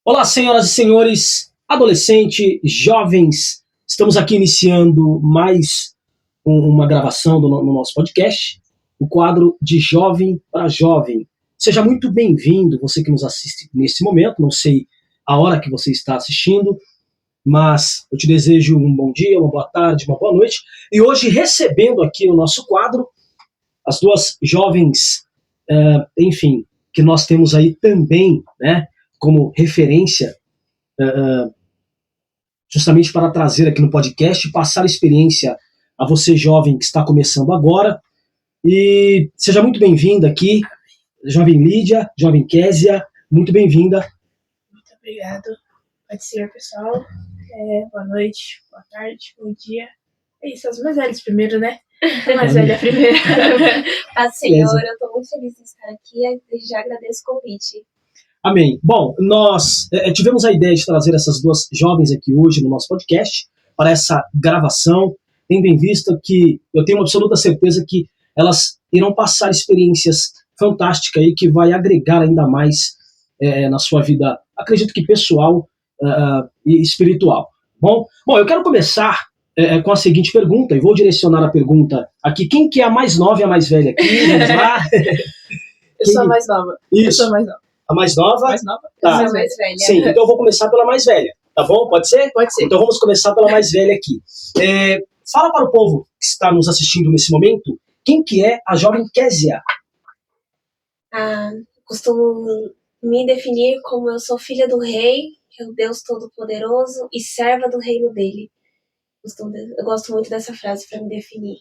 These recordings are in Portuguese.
Olá, senhoras e senhores, adolescentes, jovens, estamos aqui iniciando mais uma gravação no nosso podcast, o quadro de Jovem para Jovem. Seja muito bem-vindo, você que nos assiste nesse momento, não sei a hora que você está assistindo, mas eu te desejo um bom dia, uma boa tarde, uma boa noite. E hoje, recebendo aqui no nosso quadro, as duas jovens, enfim, que nós temos aí também, né, como referência, justamente para trazer aqui no podcast, passar a experiência a você jovem que está começando agora. E seja muito bem-vinda aqui, jovem Lídia, jovem Késia, muito bem-vinda. Muito obrigado. Pode ser, pessoal. Boa noite, boa tarde, bom dia. É isso, as mais velhas primeiro, né? A mais velha primeiro. A senhora, eu estou muito feliz de estar aqui e já agradeço o convite. Amém. Bom, nós tivemos a ideia de trazer essas duas jovens aqui hoje no nosso podcast para essa gravação, tendo em vista que eu tenho uma absoluta certeza que elas irão passar experiências fantásticas aí que vai agregar ainda mais na sua vida, acredito que pessoal e espiritual. Bom, eu quero começar com a seguinte pergunta, e vou direcionar a pergunta aqui. Quem que é a mais nova e a mais velha aqui? Vamos lá. Eu sou a mais nova. Isso. Eu sou a mais nova. A mais nova? Mais nova? Tá. Eu sou a mais velha. Sim, então eu vou começar pela mais velha, tá bom? Pode ser? Pode ser. Então vamos começar pela mais velha aqui. Fala para o povo que está nos assistindo nesse momento, quem que é a jovem Késia? Costumo me definir como eu sou filha do rei, que é o Deus Todo-Poderoso, e serva do reino dele. Eu gosto muito dessa frase para me definir.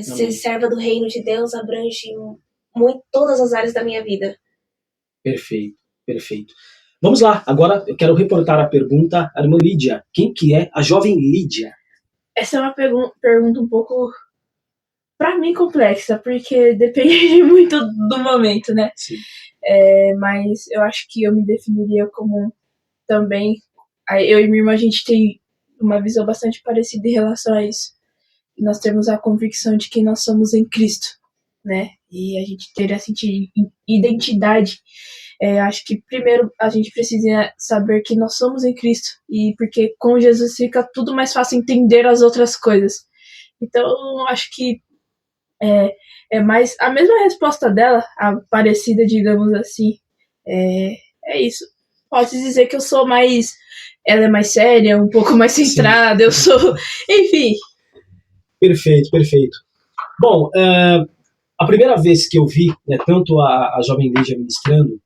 Ser serva do reino de Deus abrange muito todas as áreas da minha vida. Perfeito, perfeito. Vamos lá, agora eu quero reportar a pergunta à irmã Lídia. Quem que é a jovem Lídia? Essa é uma pergunta um pouco, para mim, complexa, porque depende muito do momento, né? Sim. Mas eu acho que eu me definiria como também... Eu e minha irmã, a gente tem uma visão bastante parecida em relação a isso. Nós temos a convicção de que nós somos em Cristo, né? E a gente ter essa identidade. Acho que primeiro a gente precisa saber que nós somos em Cristo, e porque com Jesus fica tudo mais fácil entender as outras coisas. Então, acho que é mais a mesma resposta dela, a parecida, digamos assim. É isso. Posso dizer que eu sou mais... Ela é mais séria, um pouco mais centrada. Sim. Eu sou... Enfim. Perfeito, perfeito. Bom, a primeira vez que eu vi, né, tanto a jovem Lídia ministrando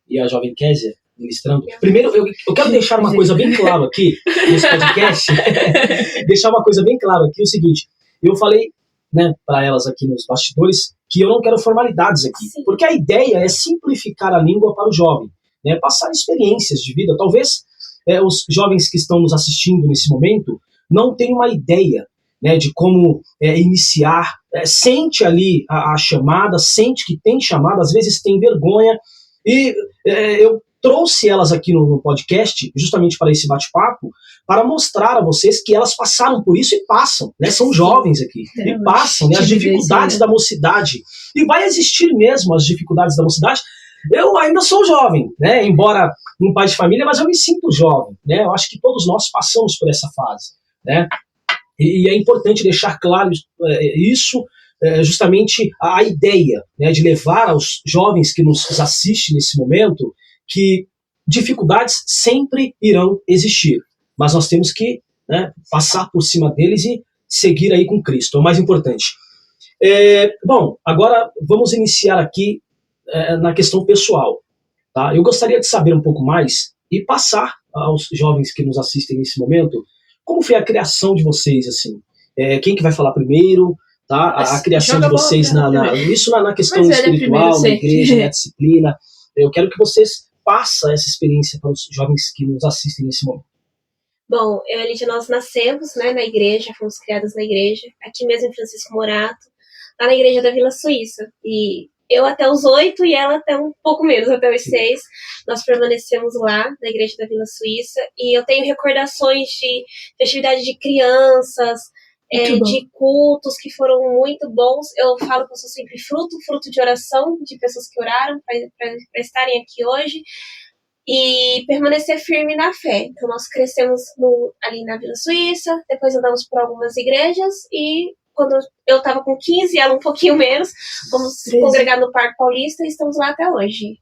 e a jovem Késia ministrando, primeiro eu quero deixar uma coisa bem clara aqui nesse podcast, deixar uma coisa bem clara aqui, o seguinte, eu falei, né, para elas aqui nos bastidores que eu não quero formalidades aqui, sim, porque a ideia é simplificar a língua para o jovem, né, passar experiências de vida. Talvez os jovens que estão nos assistindo nesse momento não tenham uma ideia, né, de como iniciar, sente ali a chamada, sente que tem chamada, às vezes tem vergonha, e eu trouxe elas aqui no podcast, justamente para esse bate-papo, para mostrar a vocês que elas passaram por isso e passam, né, são jovens aqui, e passam, né, as dificuldades da mocidade, e vai existir mesmo as dificuldades da mocidade. Eu ainda sou jovem, né, embora um pai de família, mas eu me sinto jovem, né, eu acho que todos nós passamos por essa fase, né. E é importante deixar claro isso, justamente a ideia, né, de levar aos jovens que nos assistem nesse momento que dificuldades sempre irão existir, mas nós temos que, né, passar por cima deles e seguir aí com Cristo, é o mais importante. Bom, agora vamos iniciar aqui na questão pessoal. Tá? Eu gostaria de saber um pouco mais e passar aos jovens que nos assistem nesse momento como foi a criação de vocês, assim? Quem que vai falar primeiro? Tá? A criação de vocês na questão espiritual, na igreja, na disciplina. Eu quero que vocês passem essa experiência para os jovens que nos assistem nesse momento. Bom, eu e a Lídia, nós nascemos, né, na igreja, fomos criadas na igreja, aqui mesmo em Francisco Morato, lá na igreja da Vila Suíça. E eu até os 8 e ela até um pouco menos, até os 6. Nós permanecemos lá, na igreja da Vila Suíça, e eu tenho recordações de festividade de crianças, de cultos que foram muito bons. Eu falo que eu sou sempre fruto de oração, de pessoas que oraram para estarem aqui hoje. e permanecer firme na fé. Então nós crescemos ali na Vila Suíça, depois andamos por algumas igrejas e quando eu estava com 15, ela um pouquinho menos, fomos congregar no Parque Paulista e estamos lá até hoje.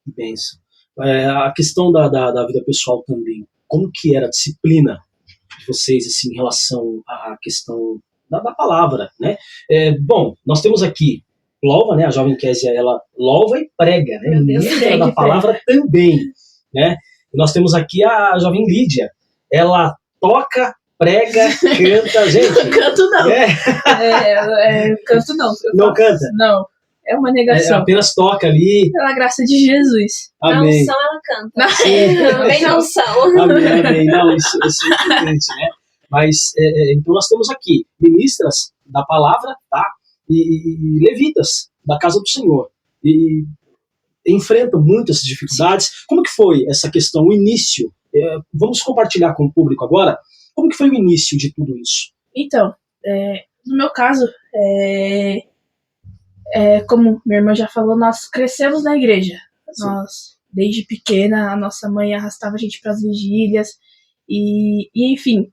Benção. A questão da vida pessoal também, como que era a disciplina de vocês assim, em relação à questão da palavra, né? Bom, nós temos aqui louva, né? A jovem Kézia, ela louva e prega, né? Ministra da palavra também, né? E nós temos aqui a jovem Lídia, ela toca, prega, canta, gente. Não canto não. Canto não. Não canta? Não. É uma negação. Apenas toca ali. Pela graça de Jesus. Amém. Na unção ela canta. Também na unção. Amém. Não, isso é importante, né? Mas, então nós temos aqui ministras da palavra, tá? E levitas da casa do Senhor. E enfrentam muitas dificuldades. Como que foi essa questão, o início? Vamos compartilhar com o público agora. Como que foi o início de tudo isso? Então, no meu caso, como minha irmã já falou, nós crescemos na igreja. Sim. Nós, desde pequena, a nossa mãe arrastava a gente para as vigílias e enfim.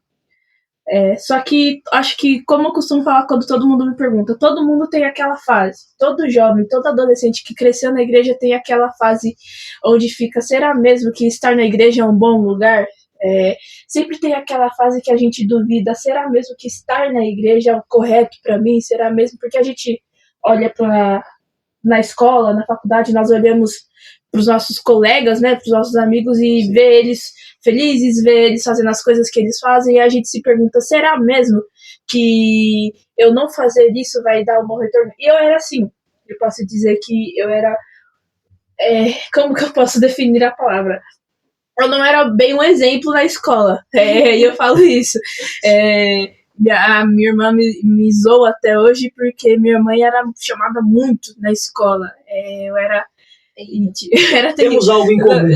Só que acho que, como eu costumo falar quando todo mundo me pergunta, todo mundo tem aquela fase. Todo jovem, todo adolescente que cresceu na igreja tem aquela fase onde fica, será mesmo que estar na igreja é um bom lugar? Sempre tem aquela fase que a gente duvida, será mesmo que estar na igreja é o correto para mim? Será mesmo? Porque a gente olha na escola, na faculdade, nós olhamos para os nossos colegas, né, para os nossos amigos e vê eles felizes, vê eles fazendo as coisas que eles fazem e a gente se pergunta, será mesmo que eu não fazer isso vai dar um bom retorno? E eu era assim, eu posso dizer que eu era, como que eu posso definir a palavra? Eu não era bem um exemplo na escola, e eu falo isso. A minha irmã me zoa até hoje porque minha mãe era chamada muito na escola. Eu era Temos algo em comum.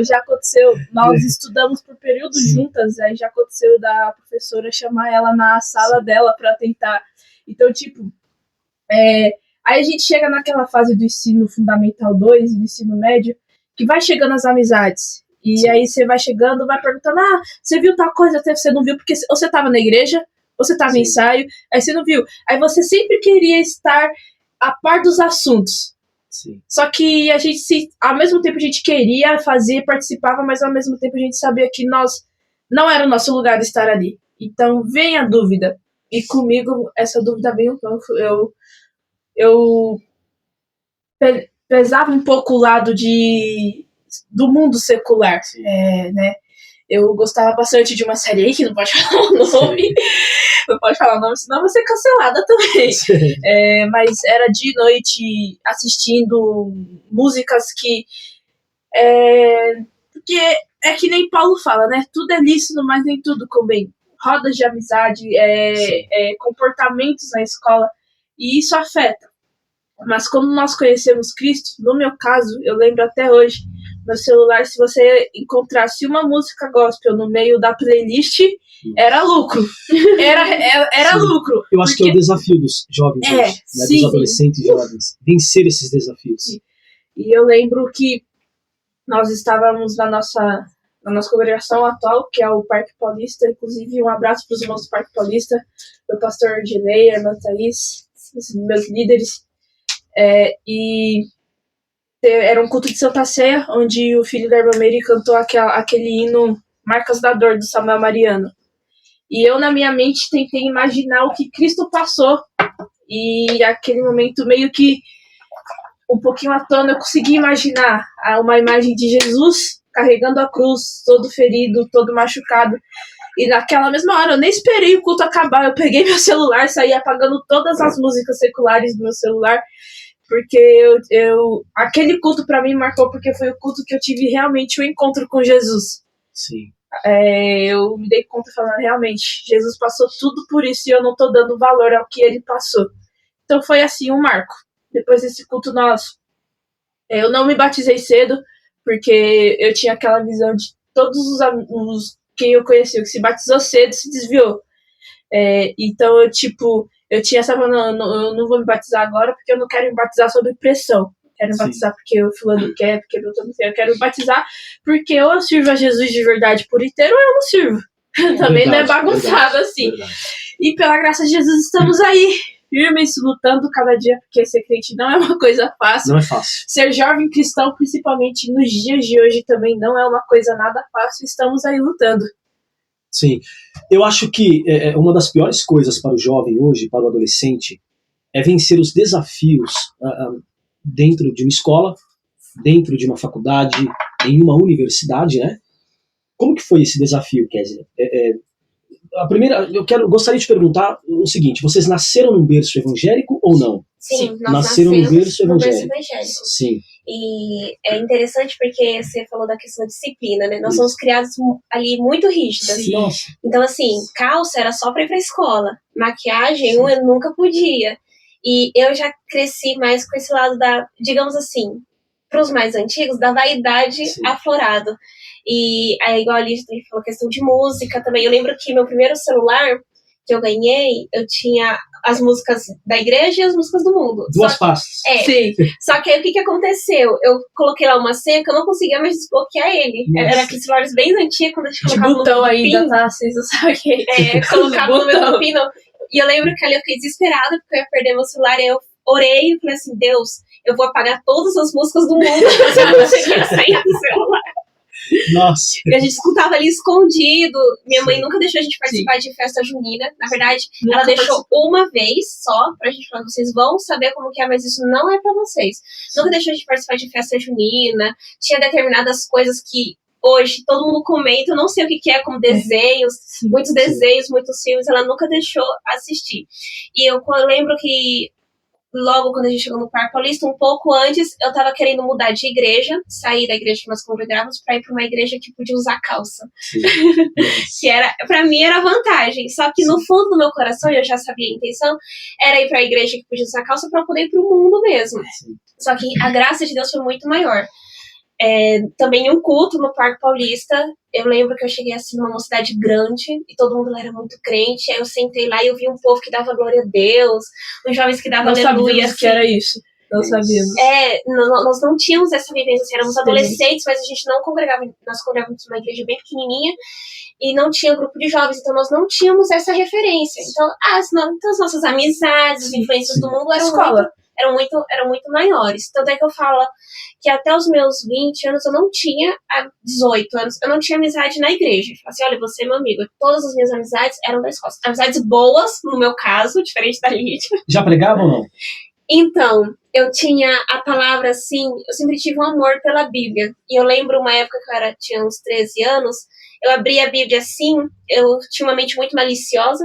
Já aconteceu. Nós estudamos por períodos juntas, aí já aconteceu da professora chamar ela na sala dela para tentar. Então, tipo, aí a gente chega naquela fase do ensino fundamental 2 e do ensino médio, que vai chegando as amizades. E aí você vai chegando, vai perguntando, você viu tal coisa, até você não viu, porque ou você estava na igreja, ou você estava em ensaio, aí você não viu. Aí você sempre queria estar a par dos assuntos. Sim. Só que a gente, ao mesmo tempo a gente queria fazer, participava, mas ao mesmo tempo a gente sabia que não era o nosso lugar de estar ali. Então vem a dúvida. E comigo essa dúvida veio um pouco. Eu pesava um pouco o lado do mundo secular, né? Eu gostava bastante de uma série aí, que não pode falar o nome, não pode falar o nome, senão eu vou ser cancelada também. Mas era de noite assistindo músicas que... porque é que nem Paulo fala, né? Tudo é lícito, mas nem tudo convém. Rodas de amizade, comportamentos na escola, e isso afeta. Mas quando nós conhecemos Cristo, no meu caso, eu lembro até hoje, no celular, se você encontrasse uma música gospel no meio da playlist, era lucro. Era lucro. Eu acho que é o desafio dos jovens hoje, né, dos adolescentes jovens, vencer esses desafios. Sim. E eu lembro que nós estávamos na nossa congregação atual, que é o Parque Paulista, inclusive um abraço para os irmãos do Parque Paulista, meu pastor Dilei, a irmã Thaís, os meus líderes. E era um culto de Santa Ceia, onde o filho da irmã Mary cantou aquele hino Marcas da Dor, do Samuel Mariano. E eu, na minha mente, tentei imaginar o que Cristo passou. E aquele momento, meio que um pouquinho à tona, eu consegui imaginar uma imagem de Jesus carregando a cruz, todo ferido, todo machucado. E naquela mesma hora, eu nem esperei o culto acabar, eu peguei meu celular, saí apagando todas as músicas seculares do meu celular, porque aquele culto para mim marcou, porque foi o culto que eu tive realmente o encontro com Jesus. Sim. Eu me dei conta falando, realmente, Jesus passou tudo por isso e eu não tô dando valor ao que ele passou. Então foi assim, um marco. Depois desse culto nosso, eu não me batizei cedo, porque eu tinha aquela visão de todos os quem eu conheci, que se batizou cedo, se desviou. Então, eu tinha essa... eu não vou me batizar agora, porque eu não quero me batizar sob pressão. quero me Sim. batizar porque o fulano quer, porque eu não sei, eu quero me batizar porque ou eu sirvo a Jesus de verdade por inteiro ou eu não sirvo. Também não é bagunçado assim. Verdade. E pela graça de Jesus estamos aí, firmes, lutando cada dia, porque ser crente não é uma coisa fácil. Não é fácil. Ser jovem cristão, principalmente nos dias de hoje, também não é uma coisa nada fácil. Estamos aí lutando. Sim. Eu acho que uma das piores coisas para o jovem hoje, para o adolescente, é vencer os desafios dentro de uma escola, dentro de uma faculdade, em uma universidade, né? Como que foi esse desafio, Kézia? A primeira, gostaria de perguntar o seguinte: vocês nasceram num berço evangélico ou não? Sim, nós Nasceram nascemos no berço no berço evangélico. evangélico. Sim. E é interessante porque você falou da questão da disciplina, né? Nós somos criados ali muito rígidas. Sim. Nossa. Então, assim, calça era só pra ir pra escola. Maquiagem eu nunca podia. E eu já cresci mais com esse lado da, digamos assim, pros mais antigos, da vaidade aflorado. E aí, igual a Lígia falou, questão de música também. Eu lembro que meu primeiro celular que eu ganhei, eu tinha as músicas da igreja e as músicas do mundo. Duas pastas. Sim. Só que aí o que aconteceu? Eu coloquei lá uma senha que eu não conseguia mais desbloquear ele. Nossa. Era aqueles celulares bem antigos, quando a gente De colocava botão no ainda, PIN. tá? Vocês não sabem o que Colocava no mesmo PIN. Não. E eu lembro que ali eu fiquei desesperada porque eu ia perder meu celular. E eu orei e falei assim, Deus, eu vou apagar todas as músicas do mundo se eu não conseguir a senha do celular. Nossa. E a gente escutava ali escondido. Minha mãe nunca deixou a gente participar de festa junina. Na verdade, ela deixou uma vez só pra gente falar, vocês vão saber como que é, mas isso não é pra vocês. Nunca deixou a gente participar de festa junina. Tinha determinadas coisas que hoje todo mundo comenta, eu não sei o que é, como desenhos, muitos desenhos, muitos filmes, ela nunca deixou assistir. E eu lembro que logo quando a gente chegou no Parque Paulista, um pouco antes, eu tava querendo mudar de igreja, sair da igreja que nós congregávamos pra ir pra uma igreja que podia usar calça. Que era, pra mim era vantagem. Só que no fundo do meu coração, eu já sabia a intenção, era ir pra igreja que podia usar calça pra poder ir pro mundo mesmo. Só que a graça de Deus foi muito maior. Também um culto no Parque Paulista. Eu lembro que eu cheguei assim numa cidade grande e todo mundo lá era muito crente. Aí eu sentei lá e eu vi um povo que dava glória a Deus, uns jovens que davam aleluia. Assim. Que era isso. Não sabíamos. Nós não tínhamos essa vivência, assim, éramos adolescentes, mas a gente não congregava, nós congregávamos numa igreja bem pequenininha e não tinha grupo de jovens, então nós não tínhamos essa referência. Então, então as nossas amizades, as influências do mundo eram muito maiores. Tanto é que eu falo que até os meus 20 anos eu não tinha, há 18 anos, eu não tinha amizade na igreja. Eu falei assim, olha, você é meu amigo. Todas as minhas amizades eram da escola. Amizades boas, no meu caso, diferente da Lídia. Já pregava ou não? Então, eu tinha a palavra assim, eu sempre tive um amor pela Bíblia. E eu lembro uma época que eu tinha uns 13 anos, eu abri a Bíblia assim, eu tinha uma mente muito maliciosa,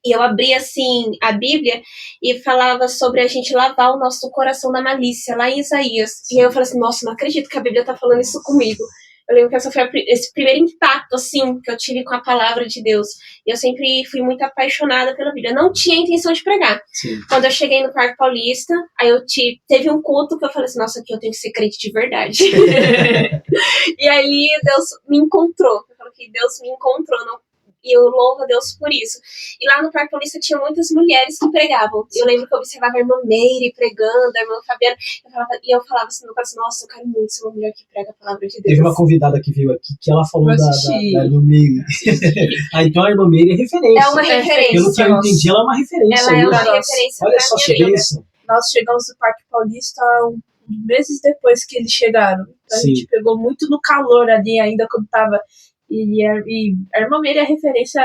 e eu abri assim a Bíblia e falava sobre a gente lavar o nosso coração da malícia, lá em Isaías. E aí eu falei assim, nossa, não acredito que a Bíblia tá falando isso comigo. Eu lembro que esse foi esse primeiro impacto, assim, que eu tive com a palavra de Deus. E eu sempre fui muito apaixonada pela Bíblia. Não tinha intenção de pregar. Sim. Quando eu cheguei no Parque Paulista, aí teve um culto que eu falei assim, nossa, aqui eu tenho que ser crente de verdade. E aí Deus me encontrou. Eu falo que Deus me encontrou, não. E eu louvo a Deus por isso. E lá no Parque Paulista tinha muitas mulheres que pregavam. Eu lembro que eu observava a irmã Meire pregando, a irmã Fabiana. Eu falava assim no coração, nossa, eu quero muito ser uma mulher que prega a palavra de Deus. Teve uma convidada que veio aqui que ela falou da irmã Meire. Então a irmã Meire é referência. É uma referência. Pelo que eu entendi, ela é uma referência. Ela é uma referência. Olha só que bênção. Nós chegamos no Parque Paulista meses depois que eles chegaram. Então a gente pegou muito no calor ali ainda quando tava. E a irmã Meire é referência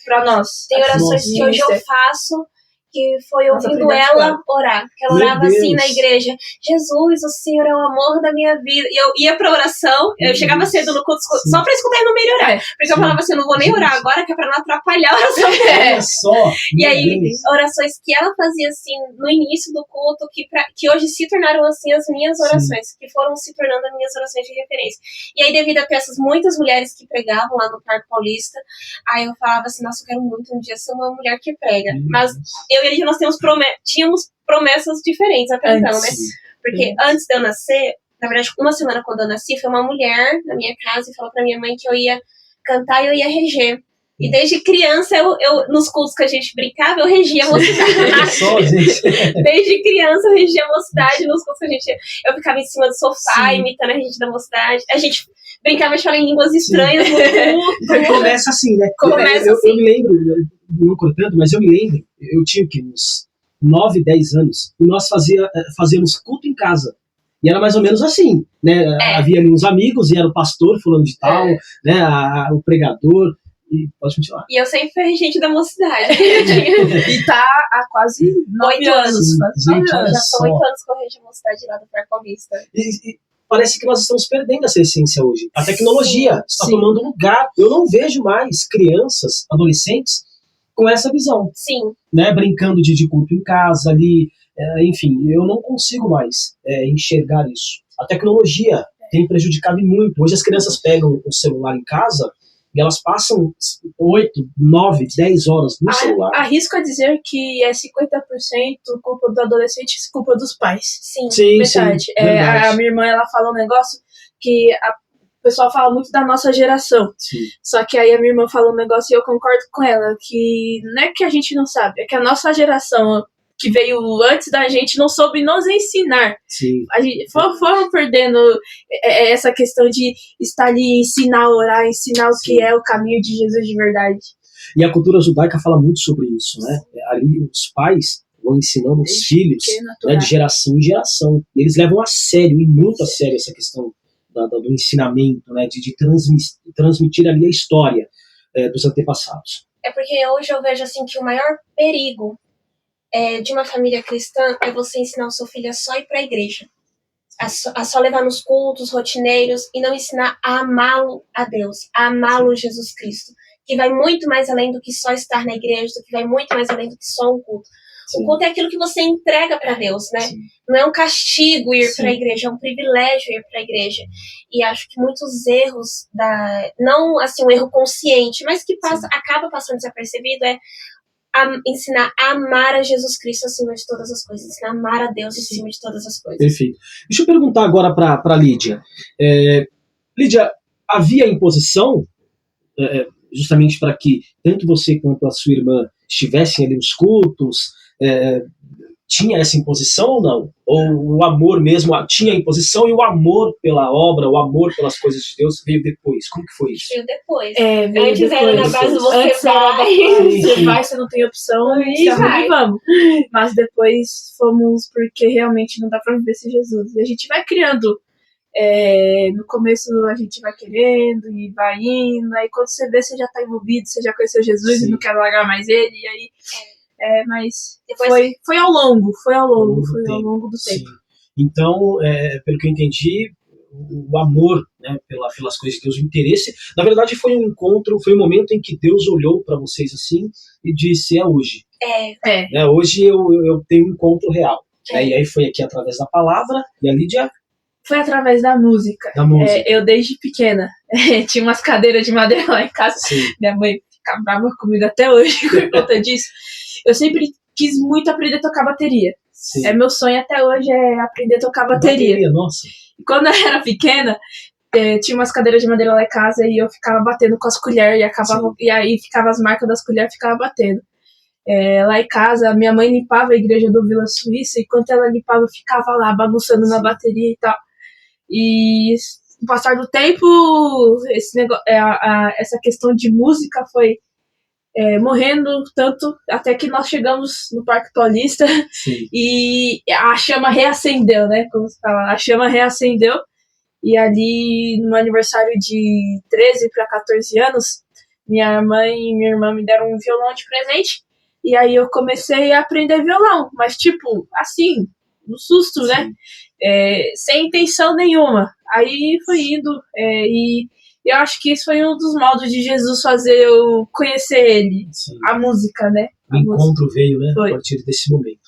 pra nós. Tem orações que hoje eu faço que foi ouvindo ela orar. Que ela orava assim na igreja. Jesus, o Senhor é o amor da minha vida. E eu ia pra oração, eu chegava cedo no culto só pra escutar a irmã Meire orar. Porque eu falava assim, eu não vou nem orar agora, que é pra não atrapalhar a oração dela. Só. E aí, orações que ela fazia assim no início do culto, que hoje se tornaram assim as minhas orações, que foram se tornando as minhas orações de referência. E aí, devido a ter essas muitas mulheres que pregavam lá no Parque Paulista, aí eu falava assim, nossa, eu quero muito um dia ser uma mulher que prega. Mas eu e ele, nós tínhamos promessas diferentes até então, né? Porque antes de eu nascer, na verdade, uma semana quando eu nasci, foi uma mulher na minha casa e falou pra minha mãe que eu ia cantar e eu ia reger. E desde criança, nos cultos que a gente brincava, eu regia a mocidade. Só, gente. Desde criança, eu regia a mocidade nos cultos que a gente... Eu ficava em cima do sofá, Sim. imitando a gente da mocidade. A gente brincava de falar em línguas estranhas no culto. Começa assim, né? Começa eu assim. me lembro, não cortando, mas eu me lembro, eu tinha uns 9, 10 anos, e nós fazíamos culto em casa. E era mais ou menos assim, né? Havia ali uns amigos, e era o pastor fulano de tal, né? O pregador, e pode continuar. E eu sempre fui regente da mocidade. E tá há quase 9 anos. Gente, Já olha são só. 8 anos que eu regi a mocidade lá do Parque Paulista. E parece que nós estamos perdendo essa essência hoje. A tecnologia está sim. tomando lugar. Eu não vejo mais crianças, adolescentes, com essa visão. Sim. Né, brincando de culto em casa ali, enfim, eu não consigo mais enxergar isso. A tecnologia tem prejudicado muito. Hoje as crianças pegam o celular em casa e elas passam 8, 9, 10 horas no celular. Arrisco a dizer que é 50% culpa do adolescente e culpa dos pais. Sim. Sim, Verdade. sim, verdade. A minha irmã, ela fala um negócio que o pessoal fala muito da nossa geração. Sim. Só que aí a minha irmã fala um negócio e eu concordo com ela, que não é que a gente não sabe, é que a nossa geração que veio antes da gente não soube nos ensinar. Sim. A gente foram perdendo essa questão de estar ali, ensinar a orar, ensinar o que é o caminho de Jesus de verdade. E a cultura judaica fala muito sobre isso, né? Ali os pais vão ensinando os filhos, né, de geração em geração. E eles levam a sério, e muito a sério, essa questão do ensinamento, né, de transmitir ali a história dos antepassados. É porque hoje eu vejo assim que o maior perigo de uma família cristã é você ensinar o seu filho a só ir para a igreja, a só levar nos cultos rotineiros e não ensinar a amá-lo a Deus, a amá-lo Jesus Cristo, que vai muito mais além do que só estar na igreja, que vai muito mais além do que só um culto. Sim. O culto é aquilo que você entrega para Deus, né? Sim. Não é um castigo ir para a igreja, é um privilégio ir para a igreja. E acho que muitos erros, não assim um erro consciente, mas que acaba passando desapercebido, ensinar a amar a Jesus Cristo acima de todas as coisas, ensinar a amar a Deus acima de todas as coisas. Perfeito. Deixa eu perguntar agora para Lídia. Lídia, havia imposição justamente para que tanto você quanto a sua irmã estivessem ali nos cultos? Tinha essa imposição ou não? Ou o amor mesmo tinha a imposição e o amor pela obra, o amor pelas coisas de Deus veio depois? Como que foi isso? Veio depois. Antes era na base do você Antes vai. Você vai, você não tem opção, E vai. vamos. Mas depois fomos porque realmente não dá pra viver sem Jesus. E a gente vai criando. No começo a gente vai querendo e vai indo. Aí quando você vê, você já tá envolvido, você já conheceu Jesus e não quer largar mais ele. E aí... mas depois foi ao longo do tempo. Sim. Então, pelo que eu entendi, o amor, né, pelas coisas de Deus, o interesse, na verdade foi um encontro, foi um momento em que Deus olhou para vocês assim e disse, hoje. Né, hoje eu tenho um encontro real. Né, e aí foi aqui através da palavra, e a Lídia... Foi através da música. Eu desde pequena tinha umas cadeiras de madeira lá em casa. Sim. Minha mãe fica brava comigo até hoje por conta disso. Eu sempre quis muito aprender a tocar bateria. Sim. Meu sonho até hoje é aprender a tocar bateria. Nossa. E quando eu era pequena, tinha umas cadeiras de madeira lá em casa e eu ficava batendo com as colheres e aí ficava as marcas das colheres e ficava batendo. Lá em casa, minha mãe limpava a igreja do Vila Suíça e enquanto ela limpava eu ficava lá bagunçando na bateria e tal. E no passar do tempo, essa questão de música foi morrendo tanto até que nós chegamos no Parque Paulista. Sim. E a chama reacendeu, né? Como se fala, a chama reacendeu e ali no aniversário de 13 para 14 anos, minha mãe e minha irmã me deram um violão de presente e aí eu comecei a aprender violão, mas tipo, assim, no susto, sim, né? Sem intenção nenhuma. Aí foi indo e eu acho que isso foi um dos modos de Jesus fazer eu conhecer ele. Sim. A música, né? O encontro veio, né? Foi. A partir desse momento.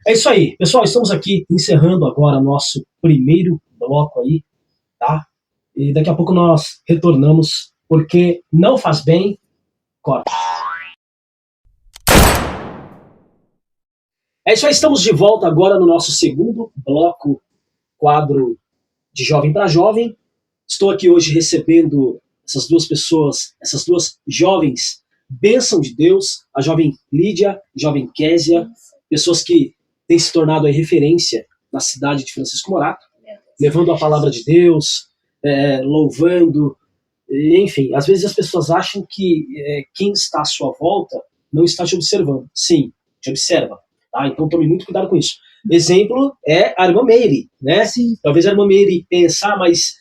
É isso aí. Pessoal, estamos aqui encerrando agora nosso primeiro bloco aí, tá? E daqui a pouco nós retornamos, porque não faz bem, corta. É isso aí, estamos de volta agora no nosso segundo bloco, quadro de Jovem para Jovem. Estou aqui hoje recebendo essas duas pessoas, essas duas jovens, bênção de Deus, a jovem Lídia, a jovem Késia, pessoas que têm se tornado aí referência na cidade de Francisco Morato, levando a palavra de Deus, louvando, enfim, às vezes as pessoas acham que quem está à sua volta não está te observando. Sim, te observa, tá? Então tome muito cuidado com isso. Exemplo é a irmã Meire, né? Sim. Talvez a irmã Meire pensar, mas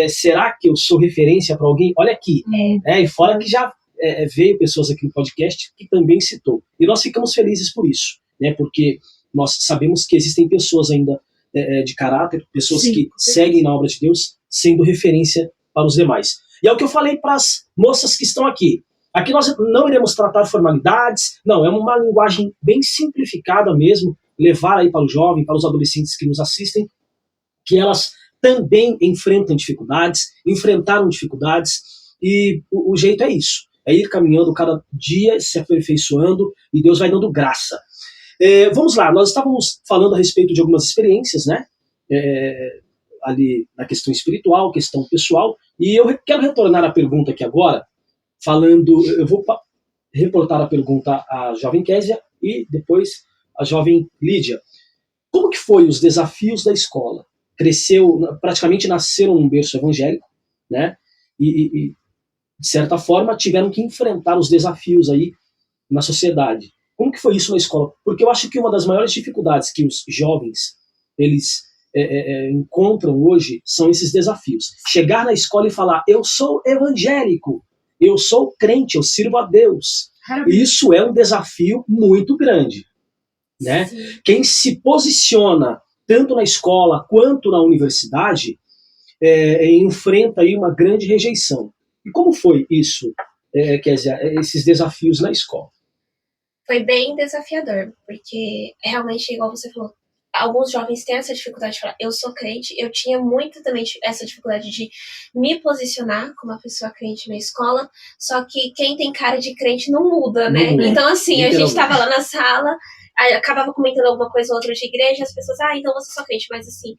será que eu sou referência para alguém? Olha aqui, e fora que já veio pessoas aqui no podcast que também citou. E nós ficamos felizes por isso, né? Porque nós sabemos que existem pessoas ainda de caráter, pessoas que seguem na obra de Deus, sendo referência para os demais. E é o que eu falei para as moças que estão aqui. Aqui nós não iremos tratar formalidades, não, é uma linguagem bem simplificada mesmo, levar aí para o jovem, para os adolescentes que nos assistem, que elas também enfrentam dificuldades, enfrentaram dificuldades, e o jeito é isso, é ir caminhando cada dia, se aperfeiçoando, e Deus vai dando graça. Vamos lá, nós estávamos falando a respeito de algumas experiências, né? Ali na questão espiritual, questão pessoal, e eu quero retornar a pergunta aqui agora, eu vou reportar a pergunta à jovem Késia e depois à jovem Lídia. Como que foi os desafios da escola? Praticamente nasceram num berço evangélico, né? E de certa forma tiveram que enfrentar os desafios aí na sociedade. Como que foi isso na escola? Porque eu acho que uma das maiores dificuldades que os jovens eles encontram hoje são esses desafios. Chegar na escola e falar, eu sou evangélico, eu sou crente, eu sirvo a Deus. Isso é um desafio muito grande, né? Quem se posiciona tanto na escola quanto na universidade enfrenta aí uma grande rejeição. E como foi isso, Késia, esses desafios na escola? Foi bem desafiador, porque realmente, igual você falou, alguns jovens têm essa dificuldade de falar, eu sou crente. Eu tinha muito também essa dificuldade de me posicionar como uma pessoa crente na escola, só que quem tem cara de crente não muda, né? Então, assim, a gente tava lá na sala, acabava comentando alguma coisa ou outra de igreja, as pessoas, então você é só crente, mas assim,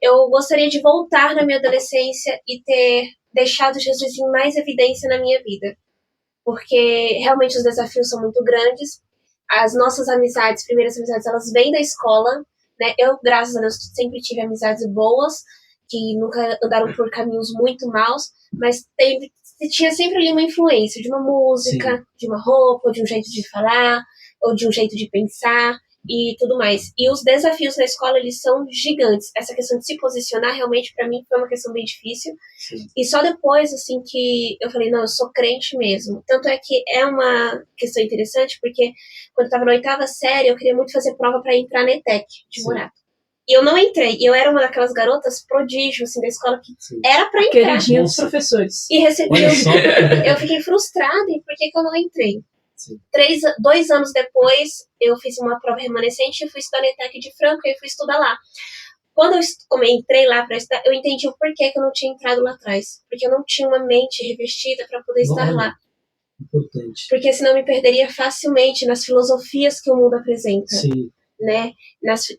eu gostaria de voltar na minha adolescência e ter deixado Jesus em mais evidência na minha vida, porque realmente os desafios são muito grandes. As nossas amizades, primeiras amizades, elas vêm da escola, né? Eu, graças a Deus, sempre tive amizades boas, que nunca andaram por caminhos muito maus, mas tinha sempre ali uma influência de uma música, de uma roupa, ou de um jeito de falar, ou de um jeito de pensar e tudo mais. E os desafios na escola, eles são gigantes. Essa questão de se posicionar, realmente, para mim, foi uma questão bem difícil. Sim. E só depois, assim, que eu falei, não, eu sou crente mesmo. Tanto é que é uma questão interessante, porque quando eu estava na 8ª série, eu queria muito fazer prova para entrar na ETEC de Morato. E eu não entrei. E eu era uma daquelas garotas prodígio, assim, da escola, que era para entrar. Queridinha dos professores. E eu fiquei frustrada, e por que eu não entrei? 2 anos depois, eu fiz uma prova remanescente e fui estudar na ETEC de Franca e fui estudar lá. Quando eu entrei lá para estudar, eu entendi o porquê que eu não tinha entrado lá atrás. Porque eu não tinha uma mente revestida para poder estar lá. Importante. Porque senão eu me perderia facilmente nas filosofias que o mundo apresenta. Sim. Né?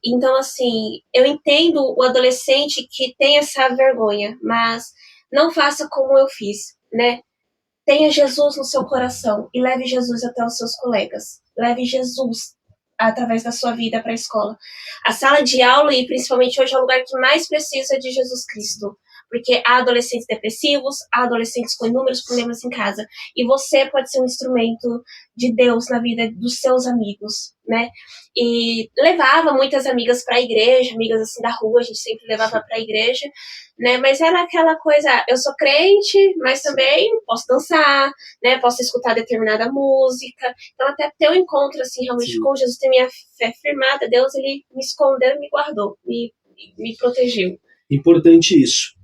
Então, assim, eu entendo o adolescente que tem essa vergonha, mas não faça como eu fiz, né? Tenha Jesus no seu coração e leve Jesus até os seus colegas. Leve Jesus através da sua vida para a escola. A sala de aula, e principalmente hoje, é o lugar que mais precisa de Jesus Cristo. Porque há adolescentes depressivos, há adolescentes com inúmeros problemas em casa. E você pode ser um instrumento de Deus na vida dos seus amigos, né? E levava muitas amigas para a igreja, amigas assim da rua, a gente sempre levava para a igreja, né? Mas era aquela coisa, eu sou crente, mas também posso dançar, né? Posso escutar determinada música. Então até ter um encontro assim realmente com Jesus, ter minha fé firmada, Deus ele me escondeu, me guardou, me protegeu. Importante isso.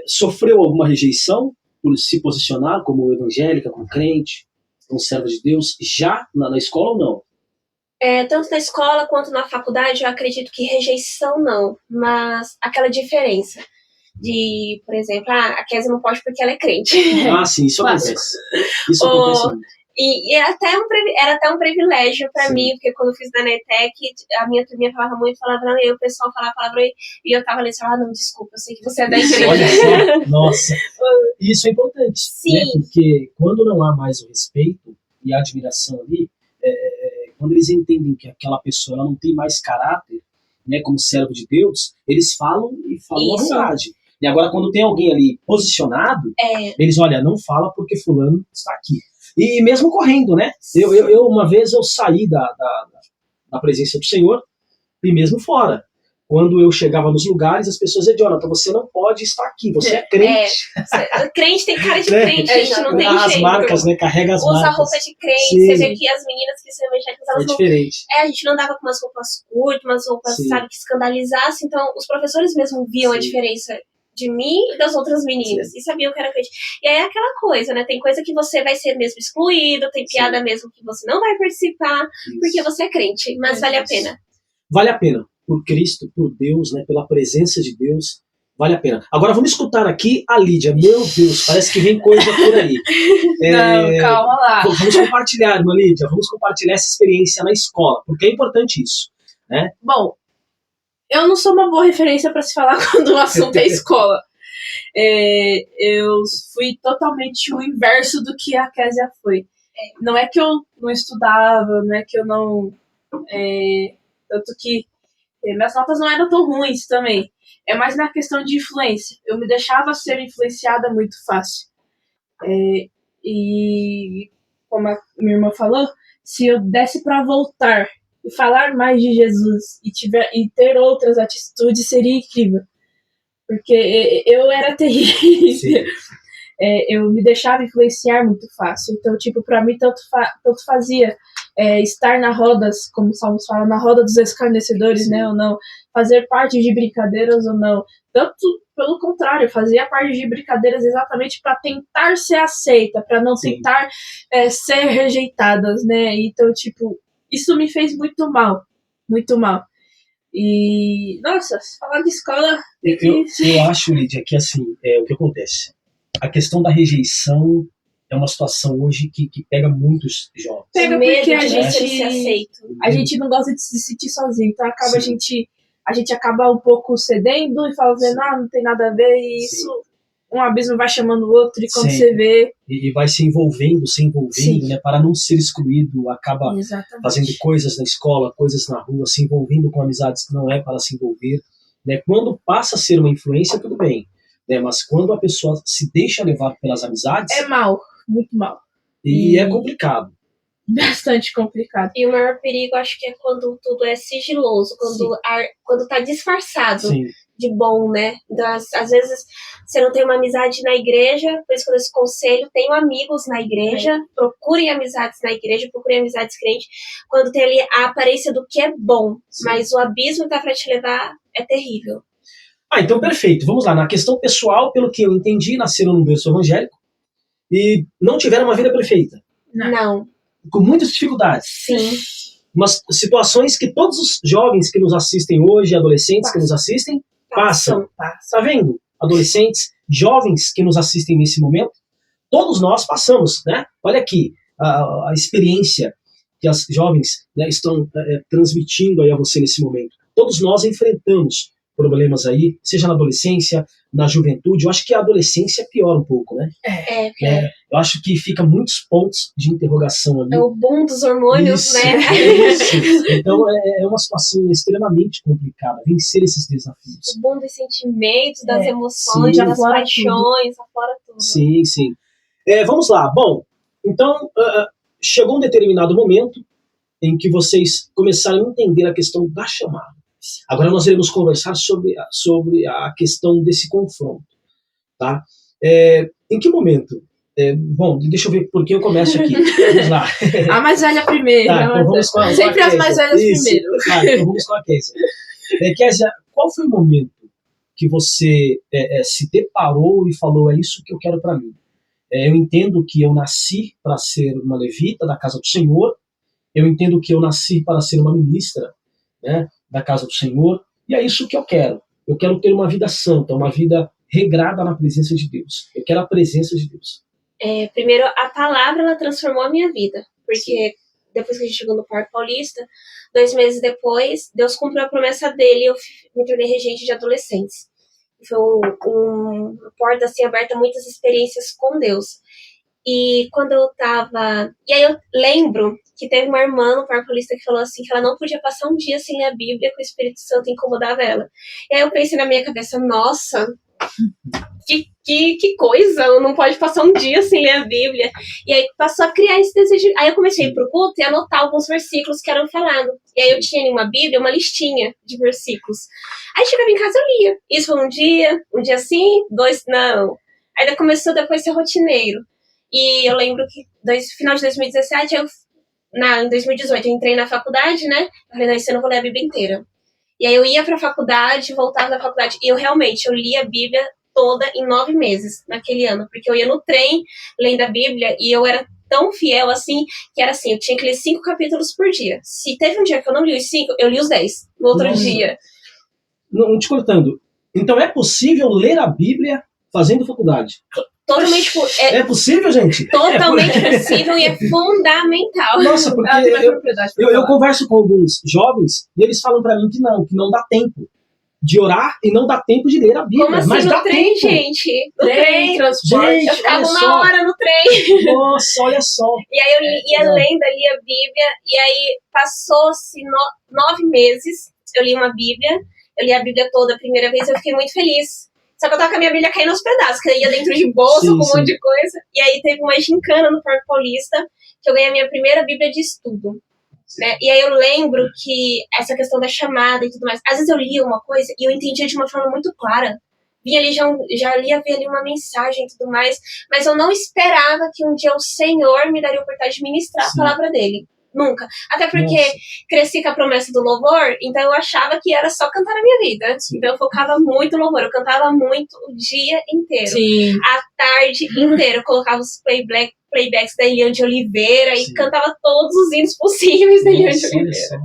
Sofreu alguma rejeição por se posicionar como evangélica, como crente, como serva de Deus, já na escola ou não? Tanto na escola quanto na faculdade, eu acredito que rejeição não, mas aquela diferença de, por exemplo, a Késia não pode porque ela é crente. Sim, isso acontece. Isso acontece muito. E era até um privilégio pra Sim. mim, porque quando eu fiz da NETEC, a minha turminha falava muito palavrão, e aí o pessoal falava palavrão, e eu tava ali e falava, não, desculpa, eu sei que você é da igreja. Olha só, nossa. Isso é importante, Sim. né? Porque quando não há mais o respeito e a admiração ali, quando eles entendem que aquela pessoa ela não tem mais caráter, né, como servo de Deus, eles falam e falam a Isso. verdade. E agora, quando tem alguém ali posicionado, É, eles, olha, não fala porque fulano está aqui. E mesmo correndo, né? Eu uma vez eu saí da presença do Senhor, e mesmo fora. Quando eu chegava nos lugares, as pessoas diziam, Jonathan, você não pode estar aqui, você é crente. crente tem cara de Né? crente, a gente não tem As jeito. marcas, né? Carrega as Usa marcas. roupa de crente, Sim. você vê que as meninas que são evangélicas, É elas não... diferente. a gente não dava com umas roupas curtas, umas roupas, Sim. sabe, que escandalizassem, então os professores mesmo viam a Sim. diferença de mim e das outras meninas, e sabiam que era crente. E aí é aquela coisa, né, tem coisa que você vai ser mesmo excluído, tem piada Sim. mesmo que você não vai participar, porque você é crente, mas vale a pena. Vale a pena. Por Cristo, por Deus, né, pela presença de Deus, vale a pena. Agora vamos escutar aqui a Lídia. Meu Deus, parece que vem coisa por aí. Não, calma lá. Vamos compartilhar, irmã Lídia, vamos compartilhar essa experiência na escola, porque é importante isso, né? Bom, eu não sou uma boa referência para se falar quando o assunto é escola. Eu fui totalmente o inverso do que a Késia foi. Não é que eu não estudava, não é que eu não... tanto que minhas notas não eram tão ruins também. É mais na questão de influência. Eu me deixava ser influenciada muito fácil. E como a minha irmã falou, se eu desse para voltar e falar mais de Jesus e ter outras atitudes, seria incrível. Porque eu era terrível. Eu me deixava influenciar muito fácil. Então, tipo, pra mim, tanto fazia estar na roda, como o Salmos fala, na roda dos escarnecedores, Sim. né, ou não. Fazer parte de brincadeiras ou não. Tanto, pelo contrário, fazia parte de brincadeiras exatamente para tentar ser aceita, para não Sim. tentar ser rejeitadas, né. Então, tipo, isso me fez muito mal. Muito mal. E, nossa, falar de escola... Eu acho, Lídia, que assim, o que acontece? A questão da rejeição é uma situação hoje que pega muitos jovens. Pega O medo porque a de não ser gente... aceito. A gente não gosta de se sentir sozinho, então acaba Sim. a gente acaba um pouco cedendo e falando, Sim. não tem nada a ver, e Sim. isso, um abismo vai chamando o outro, e quando Sim. você vê... E vai se envolvendo, Sim. né, para não ser excluído, acaba Exatamente. fazendo coisas na escola, coisas na rua, se envolvendo com amizades que não é para se envolver. Né? Quando passa a ser uma influência, tudo bem. Né? Mas quando a pessoa se deixa levar pelas amizades, É mal, muito mal. e é complicado. Bastante complicado. E o maior perigo, acho que é quando tudo é sigiloso, quando tá disfarçado Sim. de bom, né? Então, às vezes, você não tem uma amizade na igreja, por isso que eu dou esse conselho, tenham amigos na igreja, procurem amizades na igreja, procurem amizades crentes, quando tem ali a aparência do que é bom, Sim. mas o abismo que tá pra te levar é terrível. Então perfeito. Vamos lá. Na questão pessoal, pelo que eu entendi, nasceram num berço evangélico e não tiveram uma vida perfeita. Não. Com muitas dificuldades. Sim. Umas situações que todos os jovens que nos assistem hoje, adolescentes que nos assistem, passam. Tá vendo? Adolescentes, jovens que nos assistem nesse momento, todos nós passamos, né? Olha aqui a experiência que as jovens, né, estão transmitindo aí a você nesse momento. Todos nós enfrentamos problemas aí, seja na adolescência, na juventude. Eu acho que a adolescência é pior um pouco, né? Eu acho que fica muitos pontos de interrogação ali. É o boom dos hormônios, Isso, né? Isso. Então é uma situação extremamente complicada, vencer esses desafios. O boom dos sentimentos, das emoções, Sim. das paixões, aflora tudo. Sim, sim. Vamos lá. Bom, então chegou um determinado momento em que vocês começaram a entender a questão da chamada. Agora nós iremos conversar sobre a questão desse confronto. Tá? Em que momento? Bom, deixa eu ver por que eu começo aqui. Vamos lá. A mais velha primeiro. Tá, então vamos com Sempre as mais velhas primeiro. Tá, então vamos com a Kézia. Kézia, qual foi o momento que você se deparou e falou, é isso que eu quero para mim? Eu entendo que eu nasci para ser uma levita da casa do Senhor, eu entendo que eu nasci para ser uma ministra, né, da casa do Senhor, e é isso que eu quero. Eu quero ter uma vida santa, uma vida regrada na presença de Deus. Eu quero a presença de Deus. Primeiro, a palavra, ela transformou a minha vida. Porque depois que a gente chegou no Parque Paulista, 2 meses depois, Deus cumpriu a promessa dele e eu me tornei regente de adolescentes. Foi uma porta, assim, aberta a muitas experiências com Deus. E quando eu tava... E aí eu lembro que teve uma irmã no Parque Paulista que falou assim, que ela não podia passar um dia sem ler a Bíblia, que o Espírito Santo incomodava ela. E aí eu pensei na minha cabeça, nossa... Que coisa, não pode passar um dia sem ler a Bíblia. E aí passou a criar esse desejo. Aí eu comecei a ir pro culto e anotar alguns versículos que eram falados. E aí eu tinha em uma Bíblia uma listinha de versículos. Aí chegava em casa e eu lia. Isso foi um dia sim, 2 não. Aí começou depois a ser rotineiro. E eu lembro que no final de 2017, em 2018, eu entrei na faculdade, né? Eu falei, não, esse ano eu vou ler a Bíblia inteira. E aí eu ia pra faculdade, voltava da faculdade. E eu li a Bíblia toda em 9 meses naquele ano. Porque eu ia no trem lendo a Bíblia e eu era tão fiel assim, que era assim, eu tinha que ler 5 capítulos por dia. Se teve um dia que eu não li os 5, eu li os 10 no outro dia. Não te cortando. Então é possível ler a Bíblia fazendo faculdade? Totalmente. É possível, gente? Totalmente possível e é fundamental. Nossa, porque eu converso com alguns jovens e eles falam pra mim que não dá tempo de orar e não dá tempo de ler a Bíblia. Como assim mas no dá trem, tempo. gente? No trem, transporte. Eu ficava uma hora no trem. Nossa, olha só. E aí eu ia lendo ali a Bíblia, e aí passou-se 9 meses, eu li uma Bíblia, eu li a Bíblia toda a primeira vez, eu fiquei muito feliz. Só que eu tava com a minha Bíblia caindo aos pedaços, que eu ia dentro de bolsa com um monte de coisa. E aí teve uma gincana no Parque Paulista, que eu ganhei a minha primeira Bíblia de estudo. Né? E aí eu lembro que essa questão da chamada e tudo mais, às vezes eu lia uma coisa e eu entendia de uma forma muito clara. Vinha ali, já lia ver ali uma mensagem e tudo mais, mas eu não esperava que um dia o Senhor me daria a oportunidade de ministrar a palavra dele. Nunca. Até porque cresci com a promessa do louvor, então eu achava que era só cantar na minha vida. Então eu focava muito no louvor, eu cantava muito o dia inteiro. Sim. A tarde inteira. Eu colocava os playbacks da Eliane de Oliveira e cantava todos os hinos possíveis da Eliane de Oliveira.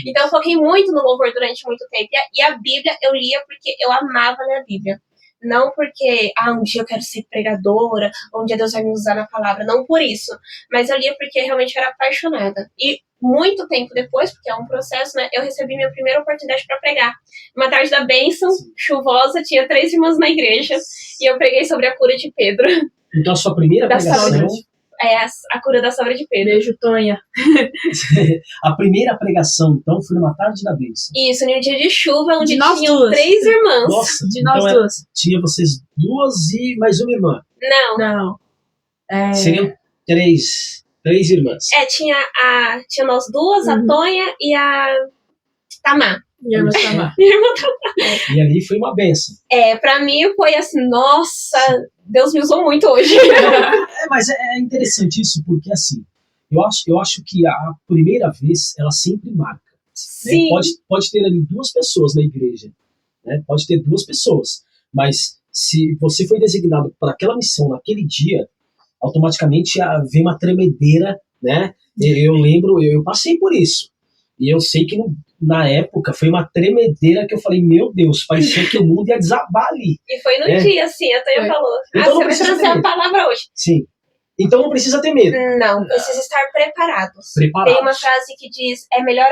Então eu foquei muito no louvor durante muito tempo. E a Bíblia eu lia porque eu amava ler a Bíblia. Não porque, um dia eu quero ser pregadora, ou um dia Deus vai me usar na palavra, não por isso. Mas eu lia porque realmente eu era apaixonada. E muito tempo depois, porque é um processo, né, eu recebi minha primeira oportunidade para pregar. Uma tarde da bênção, chuvosa, tinha 3 irmãs na igreja, e eu preguei sobre a cura de Pedro. Então a sua primeira pregação... A cura da sobra de Pedro. Beijo, Tonha. A primeira pregação, então, foi numa tarde da bênção. Isso, num dia de chuva, onde tinham duas. 3 irmãs. Nossa, de nós então duas. Tinha vocês 2 e mais uma irmã. Não. Seriam 3 irmãs. Tinha nós duas, a Tonha e a Tamar. E a irmã Tamar. E ali foi uma bênção. Pra mim foi assim, nossa, Deus me usou muito hoje. Mas é interessante isso, porque assim, eu acho que a primeira vez, ela sempre marca. Sim. Né? Pode ter ali 2 pessoas na igreja, né? Pode ter 2 pessoas, mas se você foi designado para aquela missão naquele dia, automaticamente vem uma tremedeira, né? Eu lembro, eu passei por isso, e eu sei que na época foi uma tremedeira que eu falei, meu Deus, parecia que o mundo ia desabar ali. E foi no dia, assim, a Tonha falou. Então você vai trazer a palavra hoje. Sim. Então não precisa ter medo. Não, precisa estar preparados. Preparados. Tem uma frase que diz, é melhor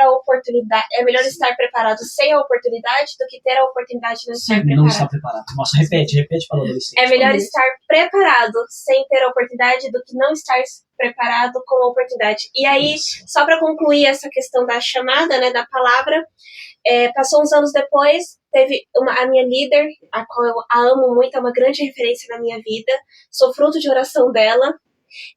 estar preparado sem a oportunidade do que ter a oportunidade de não estar preparado. Não estar preparado. Nossa, repete falando assim. É melhor estar preparado sem ter a oportunidade do que não estar preparado com a oportunidade. E aí, só para concluir essa questão da chamada, né, da palavra, passou uns anos depois, teve a minha líder, a qual eu a amo muito, é uma grande referência na minha vida, sou fruto de oração dela.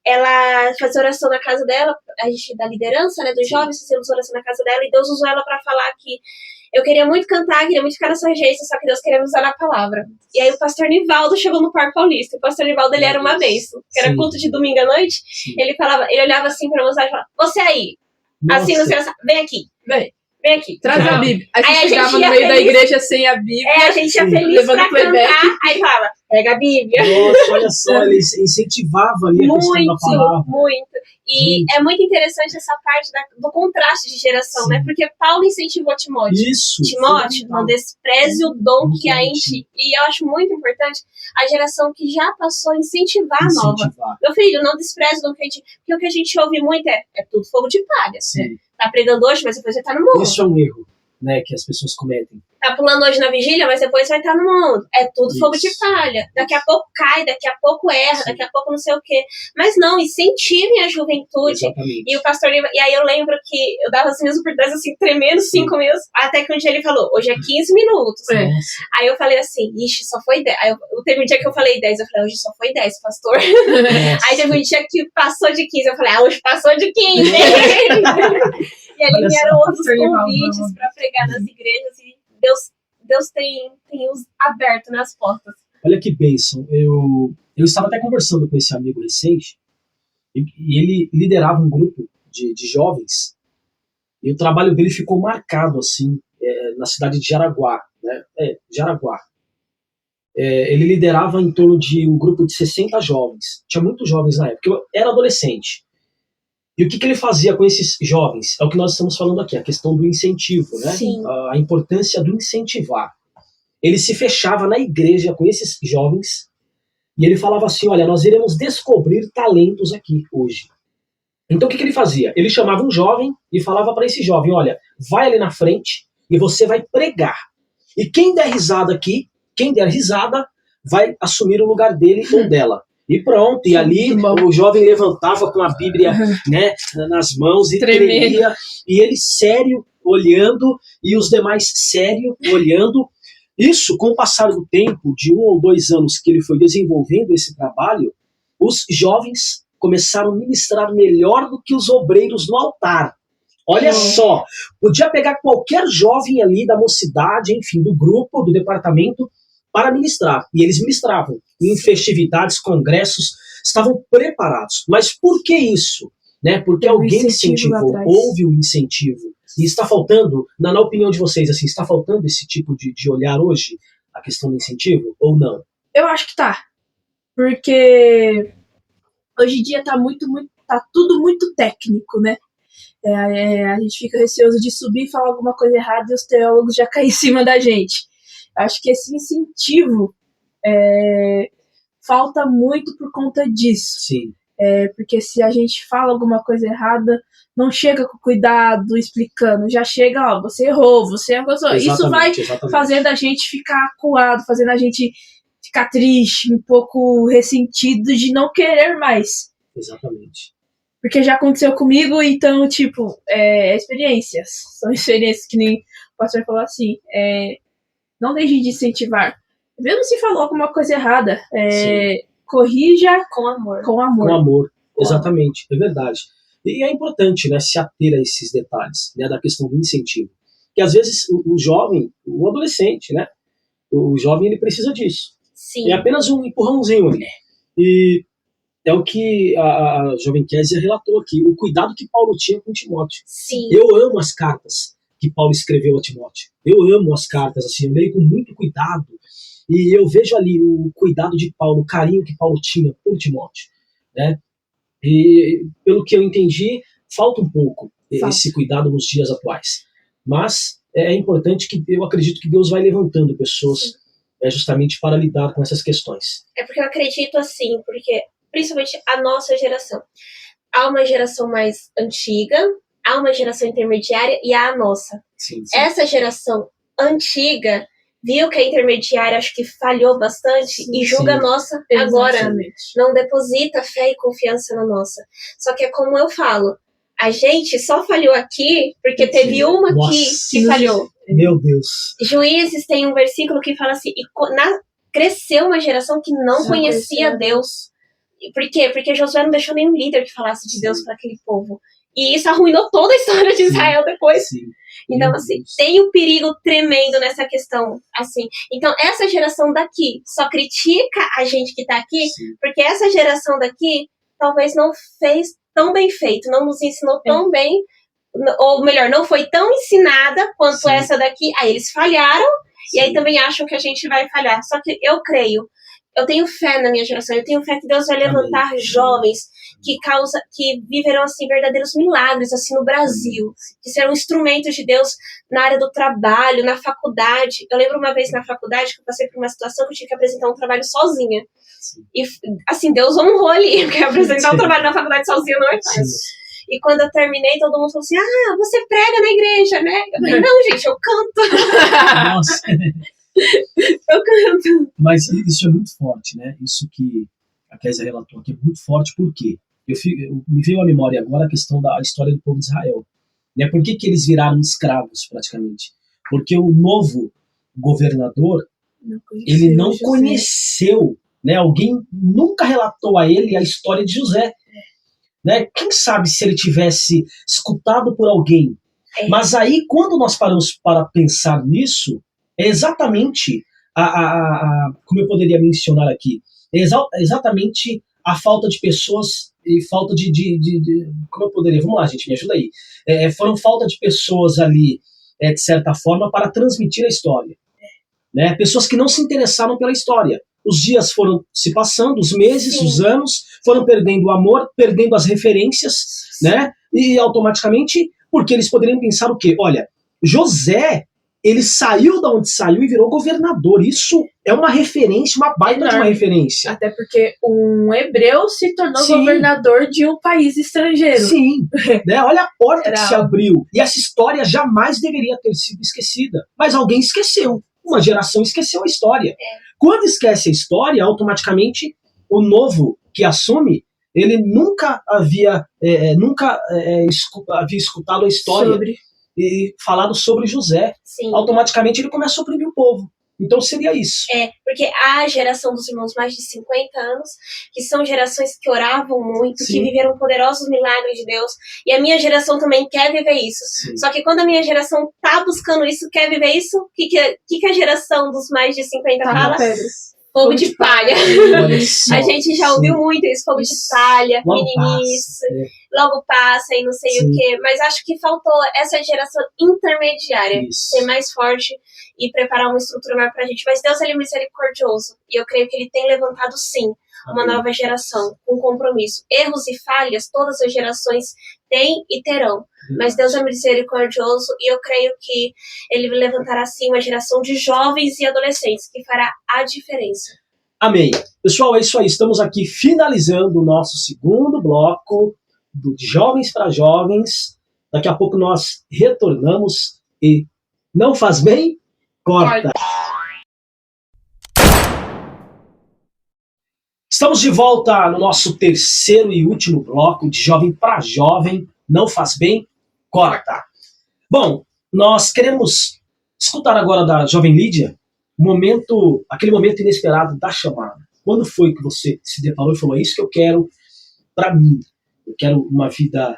Ela fazia oração na casa dela, a gente da liderança, né, dos jovens, fazíamos oração na casa dela, e Deus usou ela para falar que eu queria muito cantar, queria muito ficar nessa agência, só que Deus queria me usar na palavra. E aí o pastor Nivaldo chegou no Parque Paulista, e o pastor Nivaldo, ele era uma bênção, que era culto de domingo à noite. Ele olhava assim pra moçada e falava, você aí, nossa. Assim, não sei, vem aqui. Vem. vem aqui. Traz a Bíblia. Aí Aí você a chegava gente no ia meio da feliz. igreja sem a Bíblia. A gente ia Sim. feliz Levando pra playback. cantar, aí fala, pega a Bíblia. Nossa, olha só, ele incentivava ali a questão da palavra. Muito. E Gente. é muito interessante essa parte do contraste de geração, Sim. né? Porque Paulo incentivou Timóteo. Isso. Timóteo, não despreze o dom que há em ti. E eu acho muito importante a geração que já passou a incentivar a nova. Meu filho, não despreze o dom que há em ti. Porque o que a gente ouve muito é tudo fogo de palha. Sim. Tá pregando hoje, mas depois você tá no mundo. Isso é um erro, né, que as pessoas cometem. Tá pulando hoje na vigília, mas depois vai estar no mundo. É tudo Isso. fogo de palha. Daqui a pouco cai, daqui a pouco erra, Sim. daqui a pouco não sei o quê. Mas não, incentivem a juventude. Exatamente. E o pastor Lima, e aí eu lembro que eu dava as minhas oportunidades assim, tremendo 5 minutos, até que um dia ele falou, hoje é 15 minutos. É. Nossa. Aí eu falei assim, ixi, só foi 10. Aí teve um dia que eu falei 10, eu falei, hoje só foi 10, pastor. Nossa. Aí teve um dia que passou de 15, eu falei, hoje passou de 15. E ali Olha vieram só. outros convites para pregar nas igrejas e Deus tem os aberto nas portas. Olha que bênção. Eu estava até conversando com esse amigo recente e ele liderava um grupo de jovens e o trabalho dele ficou marcado assim na cidade de Jaraguá, né? Jaraguá. Ele liderava em torno de um grupo de 60 jovens. Tinha muitos jovens na época. Eu era adolescente. E o que ele fazia com esses jovens? É o que nós estamos falando aqui, a questão do incentivo, né? Sim. A importância do incentivar. Ele se fechava na igreja com esses jovens e ele falava assim, olha, nós iremos descobrir talentos aqui hoje. Então o que ele fazia? Ele chamava um jovem e falava para esse jovem, olha, vai ali na frente e você vai pregar. E quem der risada aqui, quem der risada, vai assumir o lugar dele ou dela. E pronto, e ali o jovem levantava com a Bíblia, né, nas mãos e tremia, e ele sério olhando, e os demais sério olhando. Isso, com o passar do tempo, de 1 ou 2 anos que ele foi desenvolvendo esse trabalho, os jovens começaram a ministrar melhor do que os obreiros no altar. Olha só, podia pegar qualquer jovem ali da mocidade, enfim, do grupo, do departamento, para ministrar. E eles ministravam. Em festividades, congressos, estavam preparados. Mas por que isso? Né? Porque alguém incentivou, houve um incentivo. E está faltando, na opinião de vocês, assim, está faltando esse tipo de olhar hoje, a questão do incentivo, ou não? Eu acho que tá. Porque hoje em dia tá tudo muito técnico, né? A gente fica receoso de subir e falar alguma coisa errada e os teólogos já caem em cima da gente. Acho que esse incentivo falta muito por conta disso. Sim. Porque se a gente fala alguma coisa errada, não chega com cuidado, explicando. Já chega, ó, você errou, você acusou. Isso vai fazendo a gente ficar acuado, fazendo a gente ficar triste, um pouco ressentido de não querer mais. Exatamente. Porque já aconteceu comigo, então, tipo, experiências. São experiências que nem o pastor falou assim, não deixe de incentivar. Mesmo se falou alguma coisa errada, corrija com amor. Com amor. Com amor, exatamente, é verdade. E é importante, né, se ater a esses detalhes, né, da questão do incentivo. Porque às vezes o jovem, o adolescente, né, o jovem ele precisa disso. Sim. É apenas um empurrãozinho ali. E é o que a jovem Kézia relatou aqui, o cuidado que Paulo tinha com Timóteo. Sim. Eu amo as cartas que Paulo escreveu a Timóteo. Eu amo as cartas, assim, eu leio com muito cuidado. E eu vejo ali o cuidado de Paulo, o carinho que Paulo tinha por Timóteo, né? E pelo que eu entendi, falta um pouco esse cuidado nos dias atuais. Mas é importante que eu acredito que Deus vai levantando pessoas justamente para lidar com essas questões. É porque eu acredito assim, porque principalmente a nossa geração. Há uma geração mais antiga, há uma geração intermediária e há a nossa. Sim. Essa geração antiga viu que a intermediária acho que falhou bastante e julga a nossa agora. Não deposita fé e confiança na nossa. Só que é como eu falo, a gente só falhou aqui porque teve uma que falhou. Meu Deus. Juízes tem um versículo que fala assim, cresceu uma geração que não conhecia Deus. Por quê? Porque Josué não deixou nenhum líder que falasse de Deus para aquele povo. E isso arruinou toda a história de Israel depois. Sim. Então, assim, tem um perigo tremendo nessa questão, assim. Então, essa geração daqui só critica a gente que tá aqui, porque essa geração daqui talvez não fez tão bem feito, não nos ensinou tão bem ou melhor, não foi tão ensinada quanto Sim. essa daqui, aí eles falharam, Sim. e aí também acham que a gente vai falhar. Só que eu creio, eu tenho fé na minha geração, eu tenho fé que Deus vai levantar Amém. jovens que viverão assim verdadeiros milagres assim no Brasil, que serão instrumentos de Deus na área do trabalho, na faculdade. Eu lembro uma vez na faculdade que eu passei por uma situação que eu tinha que apresentar um trabalho sozinha. E assim, Deus honrou ali, porque apresentar um trabalho na faculdade sozinha não é fácil. E quando eu terminei, todo mundo falou assim, você prega na igreja, né? Eu falei, não, gente, eu canto. Nossa. Eu canto. Mas isso é muito forte, né? Isso que a Kézia relatou aqui é muito forte, por quê? Me veio à memória agora a questão da história do povo de Israel. Né? Por que eles viraram escravos, praticamente? Porque o novo governador, ele não conheceu, né? Alguém nunca relatou a ele a história de José. Né? Quem sabe se ele tivesse escutado por alguém. Mas aí, quando nós paramos para pensar nisso, é exatamente como eu poderia mencionar aqui, exatamente a falta de pessoas e falta de como eu poderia, vamos lá, gente, me ajuda aí. Foram falta de pessoas ali, de certa forma, para transmitir a história. Né? Pessoas que não se interessaram pela história. Os dias foram se passando, os meses, os anos, foram perdendo o amor, perdendo as referências, né? E automaticamente, porque eles poderiam pensar o quê? Olha, José, ele saiu da onde saiu e virou governador. Isso é uma referência, uma baita de uma referência. Até porque um hebreu se tornou governador de um país estrangeiro. Sim, né? Olha a porta que se abriu. E essa história jamais deveria ter sido esquecida. Mas alguém esqueceu. Uma geração esqueceu a história. Quando esquece a história, automaticamente o novo que assume, ele nunca havia escutado a história e falado sobre José. Sim. Automaticamente ele começa a oprimir o povo. Então seria isso. Porque a geração dos irmãos mais de 50 anos, que são gerações que oravam muito, que viveram poderosos milagres de Deus, e a minha geração também quer viver isso. Sim. Só que quando a minha geração tá buscando isso, quer viver isso, o que a geração dos mais de 50 fala? Fogo de palha. A gente já ouviu muito isso, fogo de palha, meninice, logo passa e não sei o quê. Mas acho que faltou essa geração intermediária ser mais forte e preparar uma estrutura maior pra gente. Mas Deus, ele é misericordioso. E eu creio que ele tem levantado, sim, uma nova geração com compromisso. Erros e falhas, todas as gerações têm e terão. Mas Deus é misericordioso e eu creio que ele levantará sim uma geração de jovens e adolescentes que fará a diferença. Amém. Pessoal, é isso aí. Estamos aqui finalizando o nosso segundo bloco de Jovens para Jovens. Daqui a pouco nós retornamos e não faz bem? Corta. Estamos de volta no nosso terceiro e último bloco de Jovem para Jovem. Não faz bem? Corta. Bom, nós queremos escutar agora da jovem Lídia aquele momento inesperado da chamada. Quando foi que você se deparou e falou, é isso que eu quero para mim? Eu quero uma vida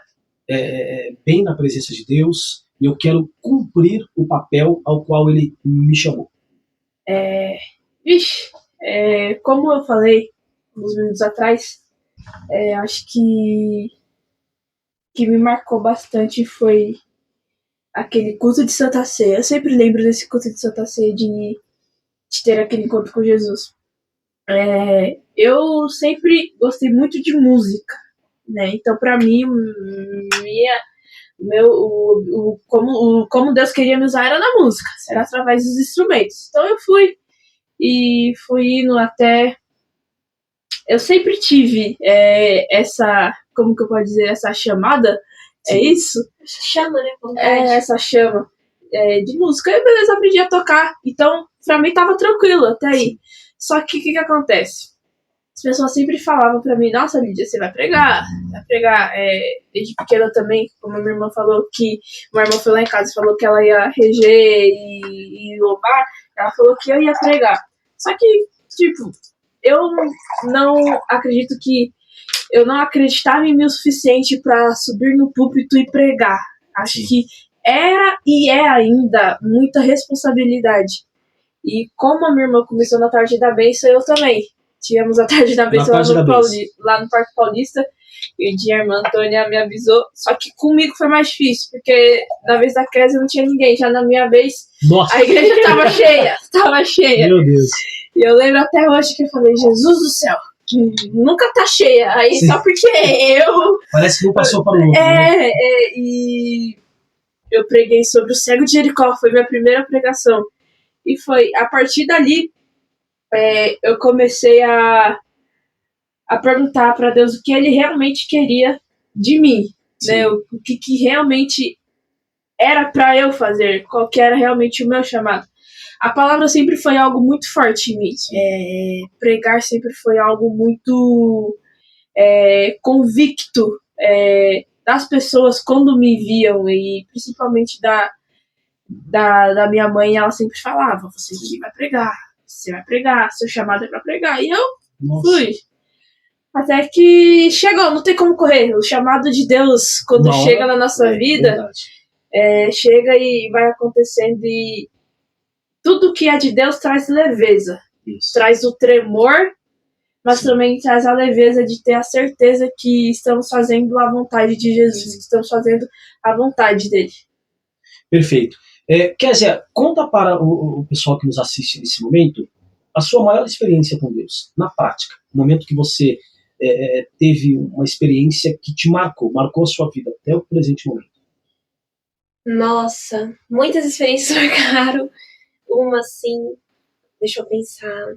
bem na presença de Deus e eu quero cumprir o papel ao qual Ele me chamou. Como eu falei uns minutos atrás, acho que me marcou bastante foi aquele culto de Santa Ceia. Eu sempre lembro desse culto de Santa Ceia de ter aquele encontro com Jesus. Eu sempre gostei muito de música, né? Então, para mim, como Deus queria me usar era na música, era através dos instrumentos. Então, eu fui indo até. Eu sempre tive essa, como que eu posso dizer, essa chamada. Sim. É isso? Chama, né? Vontade. Essa chama de música. E beleza, aprendi a tocar. Então, pra mim tava tranquilo até aí. Sim. Só que o que acontece? As pessoas sempre falavam pra mim, nossa, Lídia, você vai pregar. Desde pequena também, como a minha irmã falou, que uma irmã foi lá em casa e falou que ela ia reger e louvar. Ela falou que eu ia pregar. Só que, eu não acredito que eu não acreditava em mim o suficiente para subir no púlpito e pregar. Acho que era e é ainda muita responsabilidade. E como a minha irmã começou na Tarde da Bênção, eu também. Tivemos a Tarde da Bênção lá no Parque Paulista. E um dia a irmã Antônia me avisou, só que comigo foi mais difícil, porque na vez da Kézia não tinha ninguém, já na minha vez Nossa, a igreja tava cheia. meu Deus. E eu lembro até hoje que eu falei, Jesus do céu, nunca tá cheia, aí Sim. só porque eu... Parece que um passou para o outro. Né? E eu preguei sobre o cego de Jericó, foi minha primeira pregação. E foi, a partir dali, eu comecei a perguntar para Deus o que Ele realmente queria de mim, né? O que realmente era para eu fazer, qual que era realmente o meu chamado. A palavra sempre foi algo muito forte em mim. Pregar sempre foi algo muito convicto das pessoas quando me viam, e principalmente da minha mãe. Ela sempre falava, você vai pregar, seu chamado é para pregar. E eu fui. Até que chegou, não tem como correr. O chamado de Deus, quando chega na nossa vida, chega e vai acontecendo, e tudo que é de Deus traz leveza. Isso. Traz o tremor, mas também traz a leveza de ter a certeza que estamos fazendo a vontade de Jesus, que estamos fazendo a vontade dele. Perfeito. Kézia, conta para o pessoal que nos assiste nesse momento a sua maior experiência com Deus, na prática. No momento que você teve uma experiência que te marcou a sua vida até o presente momento. Nossa, muitas experiências marcaram. Uma, assim, deixa eu pensar.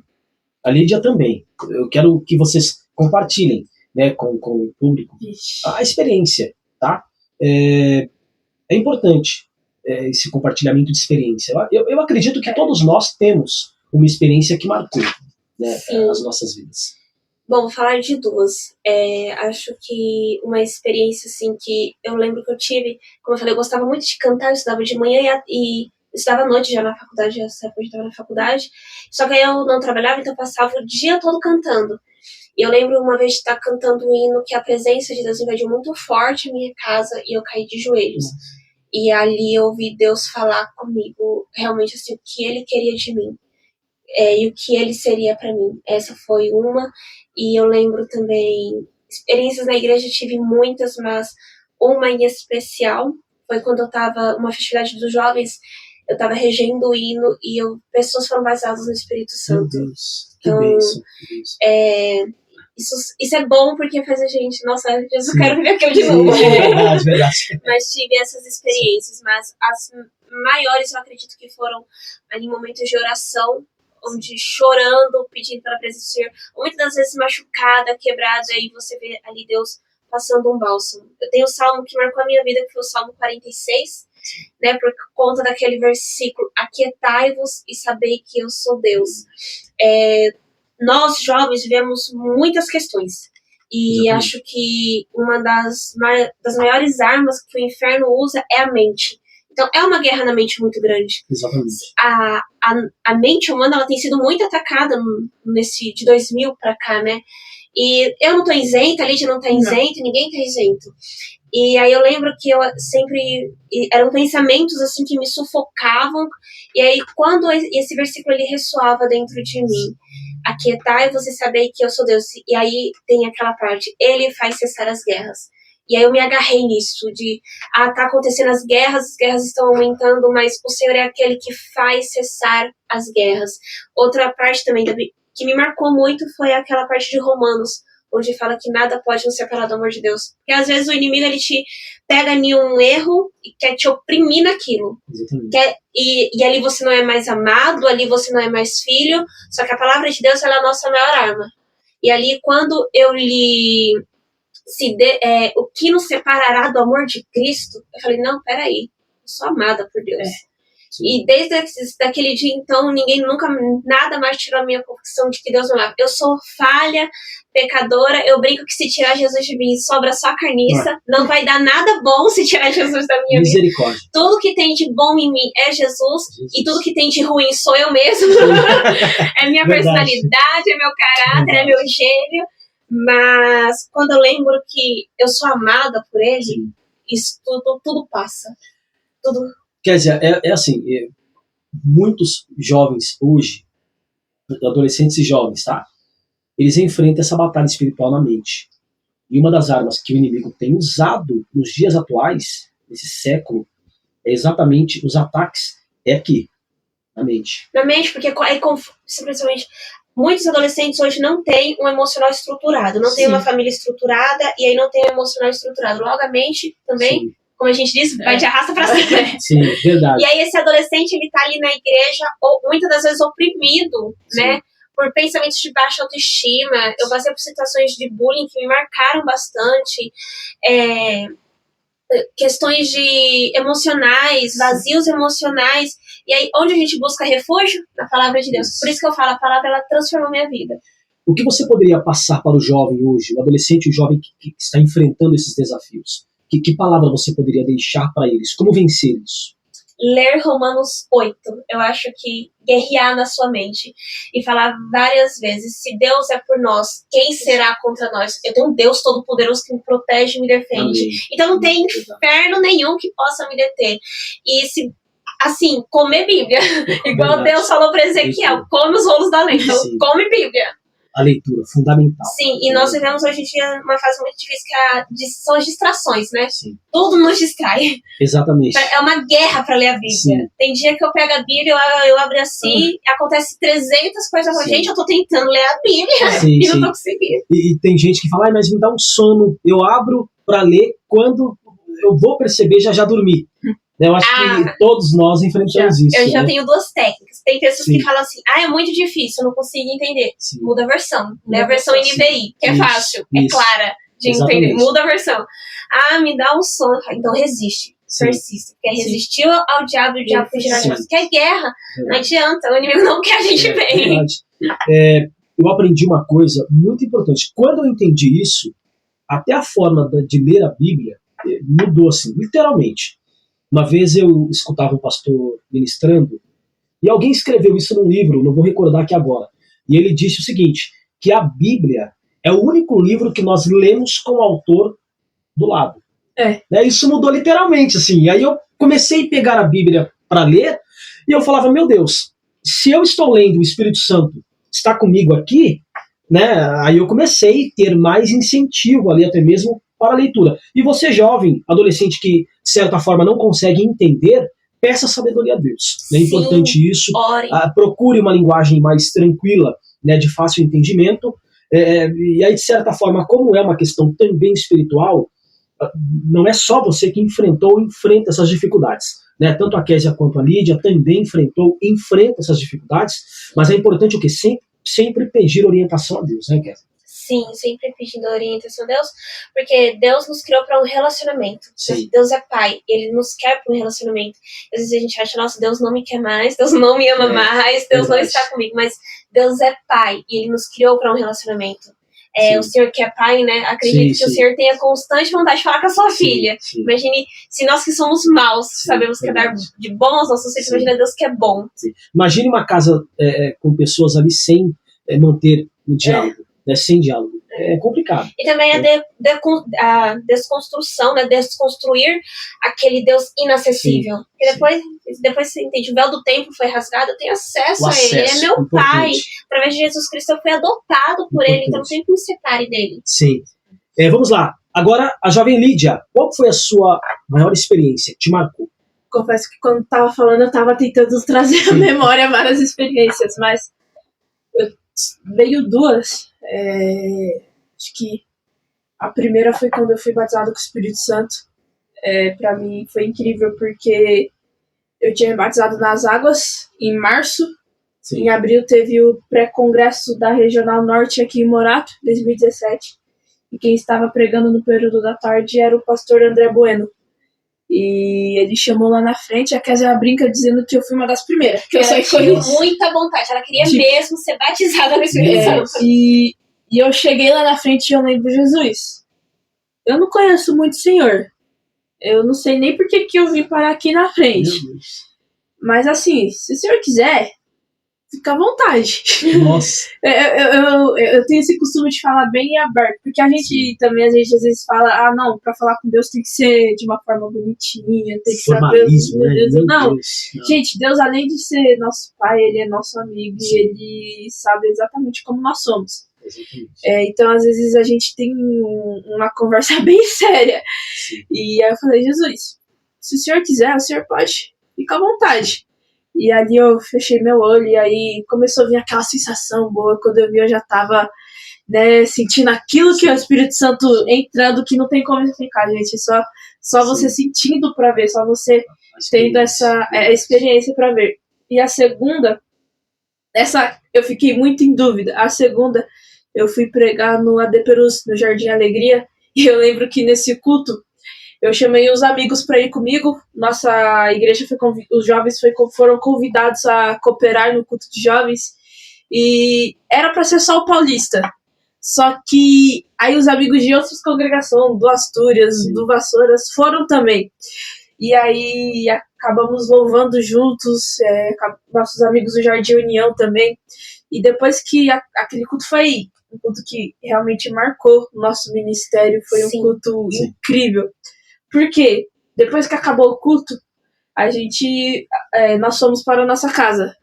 A Lídia também. Eu quero que vocês compartilhem, né, com o público a experiência, tá? É importante esse compartilhamento de experiência. Eu acredito que todos nós temos uma experiência que marcou, né, as nossas vidas. Bom, vou falar de duas. Acho que uma experiência, assim, que eu lembro que eu tive, como eu falei, eu gostava muito de cantar, eu estudava de manhã e estudava à noite já na faculdade, essa época eu estava na faculdade, só que aí eu não trabalhava, então eu passava o dia todo cantando. E eu lembro uma vez de estar cantando um hino que a presença de Deus invadiu muito forte a minha casa e eu caí de joelhos. E ali eu ouvi Deus falar comigo, realmente, assim, o que Ele queria de mim. E o que Ele seria para mim. Essa foi uma. E eu lembro também, experiências na igreja eu tive muitas, mas uma em especial foi quando eu estava numa festividade dos jovens. Eu estava regendo o hino e pessoas foram batizadas no Espírito Santo. Meu Deus, que bênção. Isso é bom porque faz a gente, nossa, Jesus, eu quero viver aquilo de novo. Verdade. Mas tive essas experiências, mas as maiores eu acredito que foram ali em momentos de oração, onde chorando, pedindo para a presença do Senhor, muitas das vezes machucada, quebrada, e você vê ali Deus passando um bálsamo. Eu tenho um salmo que marcou a minha vida, que foi o Salmo 46, né, por conta daquele versículo, aquietai-vos e sabei que eu sou Deus. Nós, jovens, vivemos muitas questões, e acho que uma das maiores armas que o inferno usa é a mente. Então, é uma guerra na mente muito grande. Exatamente. A mente humana, ela tem sido muito atacada de 2000 para cá, né? E eu não tô isenta, a Lídia não tá isenta, ninguém tá isento. E aí eu lembro que eu sempre... eram pensamentos, assim, que me sufocavam. E aí, quando esse versículo, ele ressoava dentro de mim, aquietai, você saber que eu sou Deus. E aí tem aquela parte, Ele faz cessar as guerras. E aí eu me agarrei nisso, tá acontecendo as guerras estão aumentando, mas o Senhor é aquele que faz cessar as guerras. Outra parte também que me marcou muito foi aquela parte de Romanos, onde fala que nada pode nos separar do amor de Deus. Porque às vezes o inimigo, ele te pega em um erro e quer te oprimir naquilo. E ali você não é mais amado, ali você não é mais filho, só que a palavra de Deus, ela é a nossa maior arma. E ali, quando eu li o que nos separará do amor de Cristo, eu falei, não, peraí, eu sou amada por Deus. E desde daquele dia, então, nada mais tirou a minha convicção de que Deus me ama. Eu sou falha, pecadora, eu brinco que se tirar Jesus de mim, sobra só carniça, não vai dar nada bom se tirar Jesus da minha vida. Misericórdia. Tudo que tem de bom em mim é Jesus, e tudo que tem de ruim sou eu mesmo. É minha personalidade, é meu caráter, é meu gênio. Mas quando eu lembro que eu sou amada por Ele, isso tudo passa. Tudo. Quer dizer, assim, muitos jovens hoje, adolescentes e jovens, tá? Eles enfrentam essa batalha espiritual na mente. E uma das armas que o inimigo tem usado nos dias atuais, nesse século, é exatamente os ataques aqui, na mente. Na mente, porque simplesmente muitos adolescentes hoje não têm um emocional estruturado, não tem uma família estruturada e aí não tem um emocional estruturado. Logo a mente também, Sim. como a gente diz, vai de arrasta pra cima. Sim, verdade. E aí esse adolescente, ele tá ali na igreja, ou muitas das vezes oprimido, né? Por pensamentos de baixa autoestima. Eu passei por situações de bullying que me marcaram bastante. Questões de emocionais, vazios emocionais. E aí, onde a gente busca refúgio? Na palavra de Deus. Por isso que eu falo, a palavra, ela transformou minha vida. O que você poderia passar para o jovem hoje, o adolescente e o jovem que está enfrentando esses desafios? Que palavra você poderia deixar para eles? Como vencer isso? Ler Romanos 8. Eu acho que guerrear na sua mente e falar várias vezes: se Deus é por nós, quem será contra nós? Eu tenho um Deus todo-poderoso que me protege e me defende. Amém. Então não tem inferno nenhum que possa me deter. E se, assim, comer Bíblia, igual Deus falou para Ezequiel, come os rolos da lei. Então, come Bíblia. A leitura, fundamental. Sim, e nós vivemos hoje em dia uma fase muito difícil, que são as distrações, né? Sim. Tudo nos distrai. Exatamente. É uma guerra para ler a Bíblia. Sim. Tem dia que eu pego a Bíblia, eu abro assim, acontece 300 coisas. Gente, eu tô tentando ler a Bíblia e não tô conseguindo. E tem gente que fala, mas me dá um sono. Eu abro para ler quando eu vou perceber, já dormi. Eu acho que todos nós enfrentamos isso. Eu já tenho duas técnicas. Tem pessoas que falam assim, é muito difícil, eu não consigo entender. Sim. Muda a versão. Né? A versão NVI, que é fácil, é clara de entender. Muda a versão. Me dá um sono. Então resiste, persiste. Porque resistiu ao diabo e o diabo fugirá de nós. Que é guerra, não adianta. O inimigo não quer a gente bem. Eu aprendi uma coisa muito importante. Quando eu entendi isso, até a forma de ler a Bíblia mudou assim, literalmente. Uma vez eu escutava um pastor ministrando e alguém escreveu isso num livro, não vou recordar aqui agora. E ele disse o seguinte, que a Bíblia é o único livro que nós lemos com o autor do lado. Isso mudou literalmente, assim. E aí eu comecei a pegar a Bíblia para ler e eu falava, meu Deus, se eu estou lendo, o Espírito Santo está comigo aqui, né? Aí eu comecei a ter mais incentivo ali até mesmo para a leitura. E você jovem, adolescente que de certa forma não consegue entender, peça sabedoria a Deus. É importante isso. Procure uma linguagem mais tranquila, né, de fácil entendimento. E aí, de certa forma, como é uma questão também espiritual, não é só você que enfrenta essas dificuldades. Né? Tanto a Késia quanto a Lídia também enfrenta essas dificuldades, mas é importante o quê? Sempre pedir orientação a Deus, né, Késia? Sim, sempre pedindo orientação a Deus, porque Deus nos criou para um relacionamento. Sim. Deus é pai, ele nos quer para um relacionamento. Às vezes a gente acha, nossa, Deus não me quer mais, Deus não me ama mais, Deus não está comigo, mas Deus é pai e ele nos criou para um relacionamento. O Senhor que é pai, né? Acredito que o Senhor tenha constante vontade de falar com a sua filha. Sim. Imagine, se nós que somos maus sabemos que é dar de bom aos nossos filhos, imagina Deus que é bom. Sim. Imagine uma casa com pessoas ali sem manter o diálogo. Sem diálogo. É complicado. E também a desconstrução, né? Desconstruir aquele Deus inacessível. Porque depois você entende, o véu do templo foi rasgado, eu tenho acesso a ele. Ele é meu pai. Através de Jesus Cristo eu fui adotado por ele, então não tem que me separe dele. Sim. Vamos lá. Agora, a jovem Lídia, qual foi a sua maior experiência que te marcou? Confesso que quando estava falando, eu estava tentando trazer à memória várias experiências, mas veio duas. Acho que a primeira foi quando eu fui batizado com o Espírito Santo. Para mim foi incrível porque eu tinha me batizado nas águas em março. Sim. Em abril teve o pré-congresso da Regional Norte aqui em Morato, 2017. E quem estava pregando no período da tarde era o pastor André Bueno. E ele chamou lá na frente, a Késia brinca dizendo que eu fui uma das primeiras. Que ela tinha muita vontade, ela queria mesmo ser batizada no Espírito Santo. E eu cheguei lá na frente e eu lembro, Jesus, eu não conheço muito o Senhor. Eu não sei nem por que eu vim parar aqui na frente. Mas assim, se o Senhor quiser, fica à vontade. Nossa. Eu tenho esse costume de falar bem aberto, porque a gente também às vezes fala, não, pra falar com Deus tem que ser de uma forma bonitinha, tem que formalismo, ser Deus. Né? Não, gente, Deus além de ser nosso pai, ele é nosso amigo. Sim. E ele sabe exatamente como nós somos. Exatamente. Então, às vezes, a gente tem uma conversa bem séria. Sim. E aí eu falei, Jesus, se o senhor quiser, o senhor pode. Fica à vontade. E ali eu fechei meu olho e aí começou a vir aquela sensação boa. Quando eu vi, eu já tava, né, sentindo aquilo que é o Espírito Santo entrando, que não tem como explicar, gente. Só você sentindo pra ver, só você tendo essa experiência pra ver. E a segunda, essa eu fiquei muito em dúvida. A segunda, eu fui pregar no AD Perus, no Jardim Alegria, e eu lembro que nesse culto, eu chamei os amigos para ir comigo. Nossa igreja os jovens foram convidados a cooperar no culto de jovens. E era para ser só o paulista. Só que aí os amigos de outras congregações, do Astúrias, do Vassouras, foram também. E aí acabamos louvando juntos, nossos amigos do Jardim União também. E depois que aquele culto foi um culto que realmente marcou o nosso ministério, foi um culto incrível. Porque depois que acabou o culto, nós fomos para a nossa casa.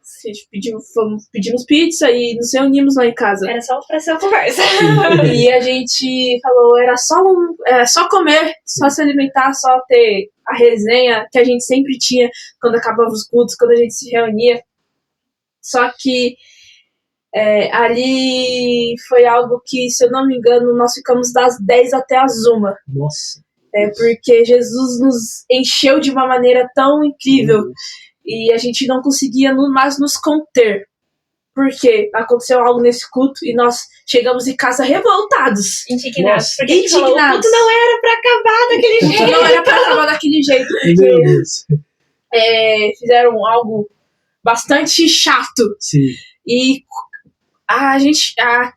Pedimos pizza e nos reunimos lá em casa. Era só pra ser uma conversa. E a gente falou, era só comer, só se alimentar, só ter a resenha que a gente sempre tinha quando acabava os cultos, quando a gente se reunia. Só que ali foi algo que, se eu não me engano, nós ficamos das 10 até as 1. Nossa. Porque Jesus nos encheu de uma maneira tão incrível e a gente não conseguia mais nos conter. Porque aconteceu algo nesse culto e nós chegamos em casa revoltados. Indignados. Porque a gente falou, o culto não era pra acabar daquele jeito. Não era pra acabar daquele jeito. Porque fizeram algo bastante chato. Sim. E a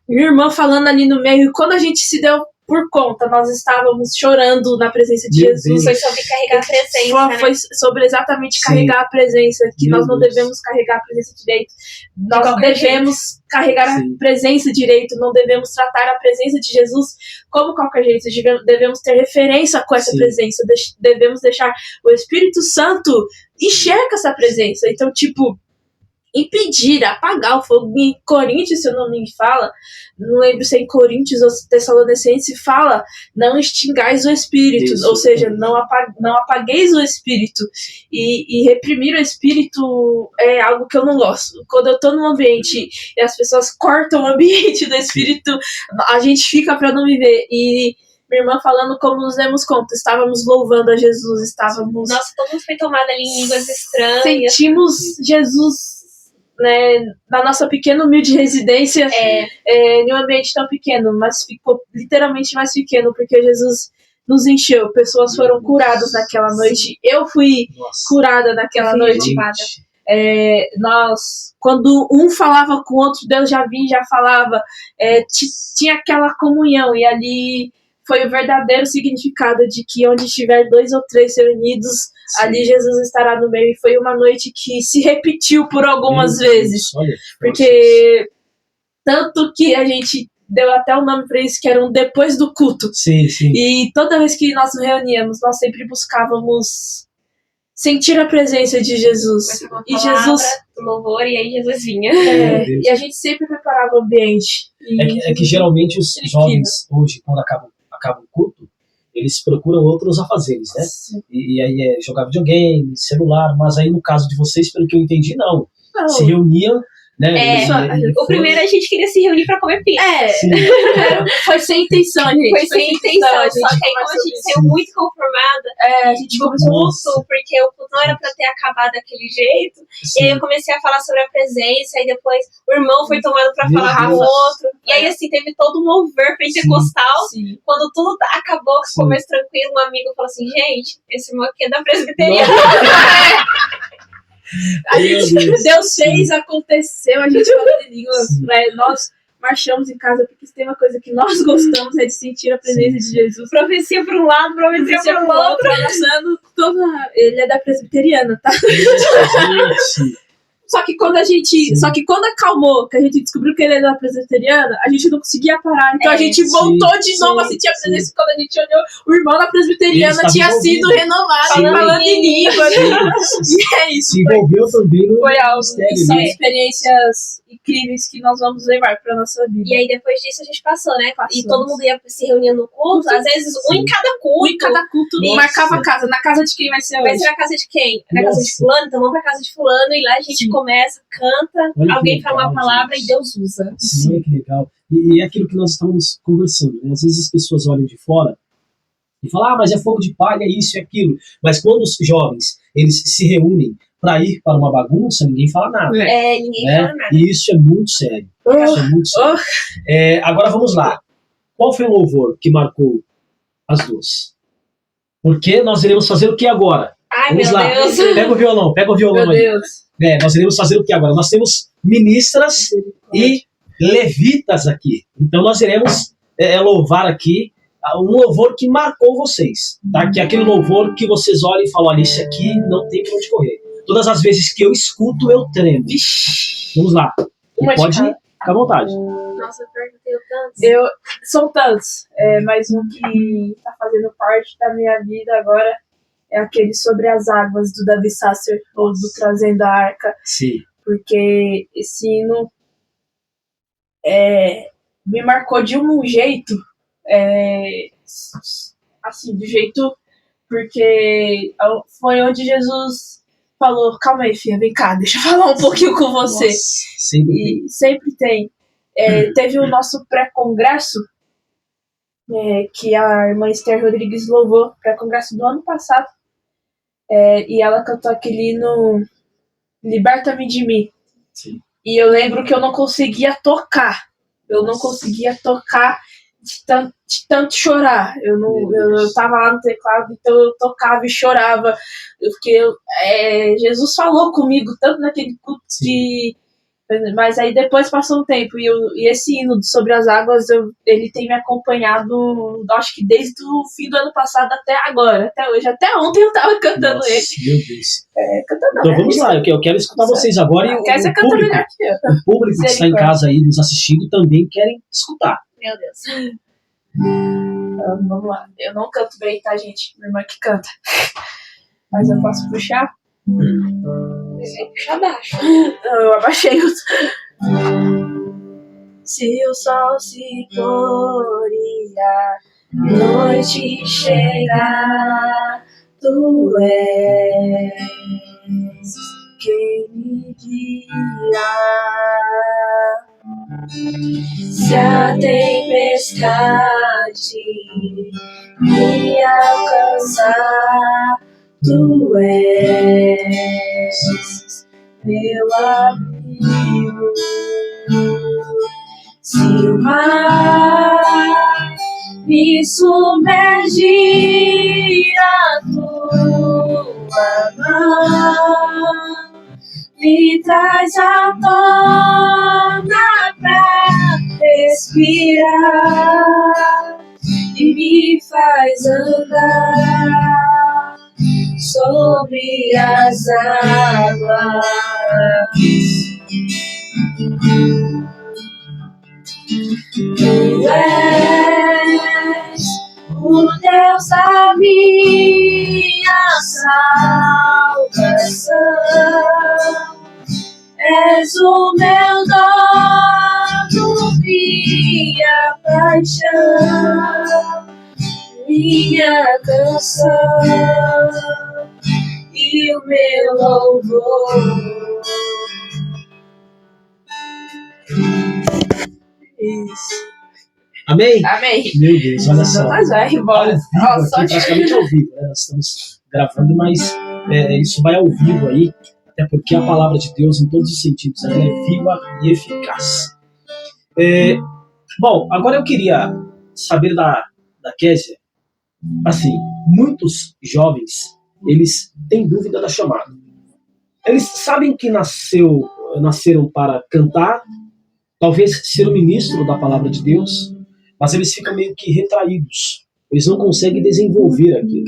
minha irmã falando ali no meio, e quando a gente se deu por conta, nós estávamos chorando na presença de Jesus. Foi sobre carregar a presença. Foi sobre exatamente carregar a presença, que nós não devemos carregar a presença direito. Nós devemos carregar a presença direito, não devemos tratar a presença de Jesus como qualquer jeito. Devemos ter referência com essa presença. Devemos deixar o Espírito Santo encher com essa presença. Então, impedir, apagar o fogo. Em Coríntios, se eu não me fala, não lembro se é em Coríntios ou Tessalonicenses, fala, não extingais o Espírito, ou seja, não apagueis o Espírito. E reprimir o Espírito é algo que eu não gosto. Quando eu tô num ambiente e as pessoas cortam o ambiente do Espírito, a gente fica pra não viver. E minha irmã falando como nos demos conta, estávamos louvando a Jesus, Nossa, todo mundo foi tomado ali em línguas estranhas. Sentimos Jesus, né, na nossa pequena humilde residência, em um ambiente tão pequeno, mas ficou literalmente mais pequeno, porque Jesus nos encheu, pessoas foram curadas naquela noite, eu fui curada naquela noite. Quando um falava com o outro, Deus já vinha, já falava, tinha aquela comunhão, e ali foi o verdadeiro significado de que onde estiver 2 ou 3 reunidos, ali Jesus estará no meio. E foi uma noite que se repetiu por algumas vezes. Porque tanto que a gente deu até o nome para isso, que era um depois do culto. Sim. E toda vez que nós nos reuníamos, nós sempre buscávamos sentir a presença de Jesus. E Jesus, louvor, e aí Jesus vinha. E a gente sempre preparava o ambiente. É que geralmente os jovens hoje, quando acaba o culto, eles procuram outros afazeres, né? E aí é jogar videogame, celular, mas aí no caso de vocês, pelo que eu entendi, não. Se reuniam, né? O primeiro a gente queria se reunir pra comer pizza. Foi sem intenção, gente. Foi sem intenção, só que aí como a gente saiu muito conformada, a gente começou muito, porque o culto não era pra ter acabado daquele jeito. E aí eu comecei a falar sobre a presença, e depois o irmão foi tomado pra falar com o outro. E aí assim, teve todo um mover pentecostal. Quando tudo acabou, ficou mais tranquilo, um amigo falou assim, gente, esse irmão aqui é da presbiteriana. A gente, Deus fez, aconteceu, a gente falou de línguas, nós marchamos em casa porque se tem uma coisa que nós gostamos é de sentir a presença de Jesus. Profecia para um lado, profecia para o outro. Ele é da presbiteriana, tá? Só que quando acalmou, que a gente descobriu que ele era da presbiteriana, a gente não conseguia parar. Então a gente voltou de novo a sentir a presença. Quando a gente olhou, o irmão da presbiteriana tinha sido renovado, falando em língua. E é isso. Se envolveu também no foi algo. São experiências incríveis que nós vamos levar pra nossa vida. E aí depois disso a gente passou, né? Passamos. E todo mundo ia se reunir no culto, às vezes um em cada culto. Um em cada culto, Nossa. marcava a casa. Na casa de quem vai ser Vai hoje? ser na casa de quem? Na casa de Nossa. fulano, então vamos pra casa de fulano, e lá a gente Sim. começa, canta, Olha que alguém fala uma legal, palavra gente. e Deus usa. Sim, olha que legal. E é aquilo que nós estávamos conversando, né? Às vezes as pessoas olham de fora e falam, mas é fogo de palha, isso e aquilo. Mas quando os jovens, eles se reúnem para ir para uma bagunça, ninguém fala nada. Ninguém Né? fala nada. E isso é muito sério. Isso é muito sério. Agora vamos lá. Qual foi o louvor que marcou as duas? Porque nós iremos fazer o que agora? Ai, Vamos meu lá. Deus. Pega o violão Meu aí. Deus. Nós iremos fazer o que agora? Nós temos ministras e levitas aqui. Então nós iremos louvar aqui um louvor que marcou vocês. Tá? Que é aquele louvor que vocês olham e falam, olha, esse aqui não tem pra onde correr. Todas as vezes que eu escuto, eu tremo. Vamos lá. Uma de Pode cada. ficar à vontade. Nossa, pior que eu tenho tantos. São tantos, mas um que tá fazendo parte da minha vida agora é aquele Sobre as Águas, do Davi Sasser, ou do Trazendo a Arca, Sim. porque esse hino me marcou de um jeito, assim, de jeito, porque foi onde Jesus falou, calma aí, filha, vem cá, deixa eu falar um pouquinho com você. Nossa, sempre E sempre tem. Teve o nosso pré-congresso, que a irmã Esther Rodrigues louvou, pré-congresso do ano passado, e ela cantou aquele hino Liberta-me de mim. Sim. E eu lembro que eu não conseguia tocar. De tanto chorar. Eu tava lá no teclado, então eu tocava e chorava. Porque Jesus falou comigo, tanto naquele culto de... Mas aí depois passou um tempo e esse hino Sobre as Águas, ele tem me acompanhado, acho que desde o fim do ano passado até agora, até hoje. Até ontem eu tava cantando Nossa, ele. meu Deus. Cantando não, Então vamos lá, eu quero escutar vocês agora e Quer você o canta público, melhor que eu. o público que está em casa aí nos assistindo também querem escutar. Meu Deus. Então, vamos lá. Eu não canto bem, tá, gente? Minha irmã que canta. Mas eu posso puxar? Puxa abaixo. Não, eu abaixei o... Se o sol se pôr e a noite chegar, tu és quem me guia. Se a tempestade me alcançar, tu és meu amigo. Se o mar me submergir, a tua mão me traz à tona pra respirar e me faz andar sobre as águas. Tu és o Deus da minha salvação, és o meu dono, minha paixão, minha canção e o meu louvor. Isso. Amém? Amém. Meu Deus, olha só. Mas vai embora. Ao vivo aqui, praticamente ao vivo, né? Nós estamos gravando, mas isso vai ao vivo aí, até porque a palavra de Deus, em todos os sentidos, ela é viva e eficaz. Bom, agora eu queria saber da Kézia, assim, muitos jovens, eles têm dúvida da chamada. Eles sabem que nasceram para cantar, talvez ser o ministro da palavra de Deus, mas eles ficam meio que retraídos. Eles não conseguem desenvolver aquilo.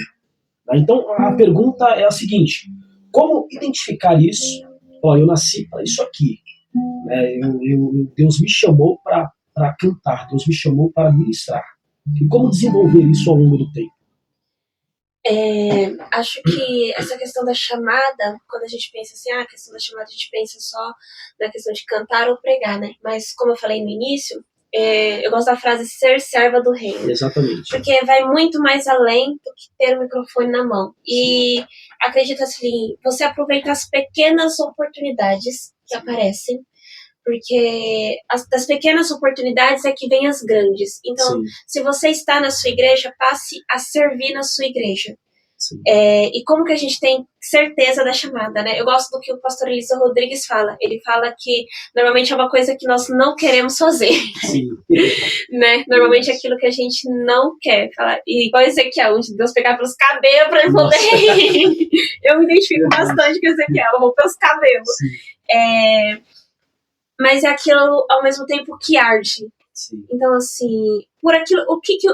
Então, a pergunta é a seguinte: como identificar isso? Eu nasci para isso aqui. Deus me chamou para cantar, Deus me chamou para ministrar. E como desenvolver isso ao longo do tempo? Acho que essa questão da chamada, quando a gente pensa assim, a questão da chamada, a gente pensa só na questão de cantar ou pregar, né? Mas como eu falei no início, eu gosto da frase ser serva do reino. Exatamente. Porque vai muito mais além do que ter o microfone na mão. E acredito assim, você aproveitar as pequenas oportunidades que aparecem, porque das pequenas oportunidades é que vem as grandes. Então, se você está na sua igreja, passe a servir na sua igreja. E como que a gente tem certeza da chamada, né? Eu gosto do que o pastor Eliseu Rodrigues fala. Ele fala que normalmente é uma coisa que nós não queremos fazer. Né? Normalmente é aquilo que a gente não quer falar. E igual Ezequiel, onde Deus pegar pelos cabelos pra ele poder. Eu me identifico bastante com Ezequiel, eu vou pelos cabelos. Mas é aquilo ao mesmo tempo que arde. Então, assim, por aquilo,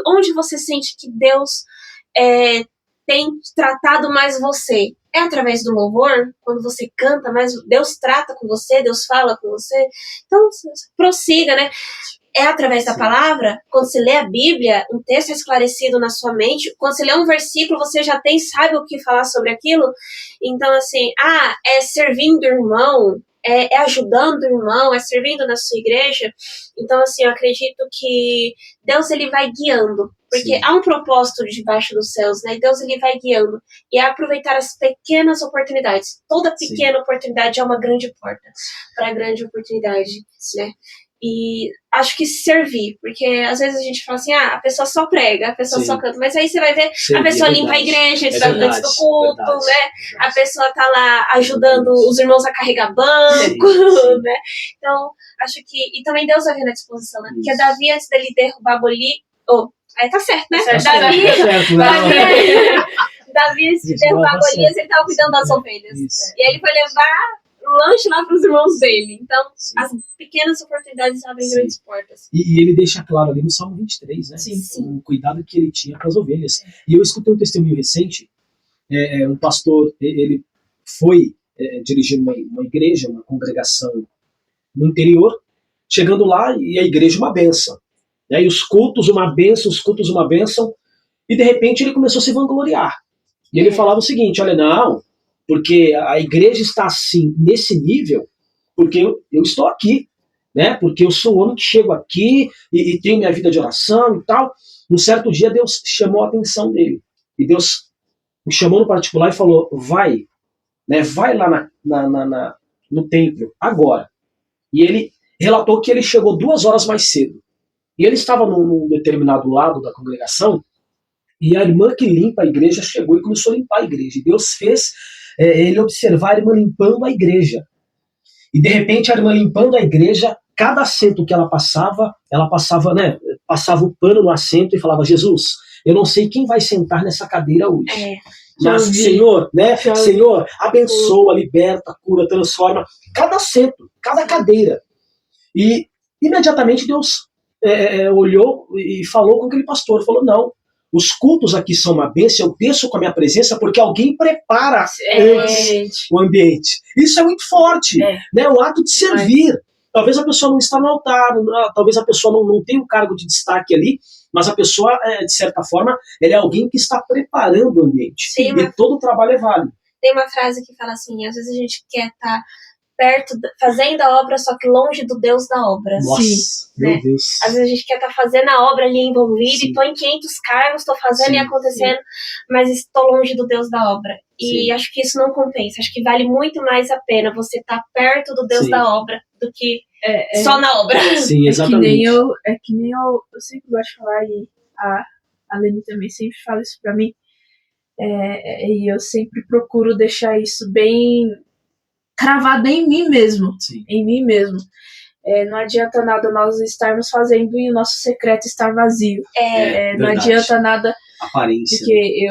onde você sente que Deus tem tratado mais você? É através do louvor? Quando você canta, mas Deus trata com você, Deus fala com você. Então, prossiga, né? É através da palavra. Quando você lê a Bíblia, um texto é esclarecido na sua mente. Quando você lê um versículo, você já sabe o que falar sobre aquilo. Então, assim, é servindo o irmão, é ajudando o irmão, é servindo na sua igreja. Então, assim, eu acredito que Deus, ele vai guiando. Porque há um propósito debaixo dos céus, né? Deus, ele vai guiando. E é aproveitar as pequenas oportunidades. Toda pequena oportunidade é uma grande porta para a grande oportunidade, né? E acho que servir, porque às vezes a gente fala assim, a pessoa só prega, a pessoa só canta, mas aí você vai ver, a pessoa limpa a igreja antes do culto, né? A pessoa tá lá ajudando os irmãos a carregar banco, né? Então, acho que, e também Deus vai ver na disposição, né? Porque Davi, antes dele derrubar Golias, aí tá certo, né? Davi, antes de derrubar Golias, ele tava cuidando das ovelhas. E aí ele foi levar lanche lá para os irmãos dele. Então, as pequenas oportunidades abrem grandes portas. E ele deixa claro ali no Salmo 23, né? O cuidado que ele tinha com as ovelhas. E eu escutei um testemunho recente, um pastor, ele foi dirigir uma igreja, uma congregação no interior, chegando lá e a igreja uma bênção. E os cultos uma bênção, e de repente ele começou a se vangloriar. E ele falava o seguinte, olha, não, porque a igreja está assim, nesse nível, porque eu estou aqui, né? Porque eu sou um homem que chego aqui e tenho minha vida de oração e tal. Um certo dia Deus chamou a atenção dele. E Deus me chamou no particular e falou, vai lá no templo, agora. E ele relatou que ele chegou 2 horas mais cedo. E ele estava num determinado lado da congregação, e a irmã que limpa a igreja chegou e começou a limpar a igreja. E Deus fez ele observar a irmã limpando a igreja. E de repente a irmã limpando a igreja, cada assento que ela passava passava o pano no assento e falava, Jesus, eu não sei quem vai sentar nessa cadeira hoje. Mas, Senhor, Senhor, abençoa, liberta, cura, transforma. Cada assento, cada cadeira. E imediatamente Deus olhou e falou com aquele pastor. Falou, não, os cultos aqui são uma bênção, eu desço com a minha presença porque alguém prepara antes o ambiente. Isso é muito forte, né? O ato de servir. Talvez a pessoa não está no altar, talvez a pessoa não tenha um cargo de destaque ali, mas a pessoa, de certa forma, ela é alguém que está preparando o ambiente. E todo o trabalho é válido. Tem uma frase que fala assim, às vezes a gente quer estar perto, fazendo a obra, só que longe do Deus da obra. Nossa, meu Deus. Às vezes a gente quer estar fazendo a obra ali envolvida, e estou em 500 cargos, estou fazendo e acontecendo, mas estou longe do Deus da obra. E acho que isso não compensa. Acho que vale muito mais a pena você estar perto do Deus da obra do que só na obra. Sim, exatamente. Que nem eu sempre gosto de falar, e a Leni também sempre fala isso pra mim, e eu sempre procuro deixar isso bem cravado em mim mesmo. Em mim mesmo. Não adianta nada nós estarmos fazendo e o nosso secreto estar vazio. Não adianta nada. Aparência. Porque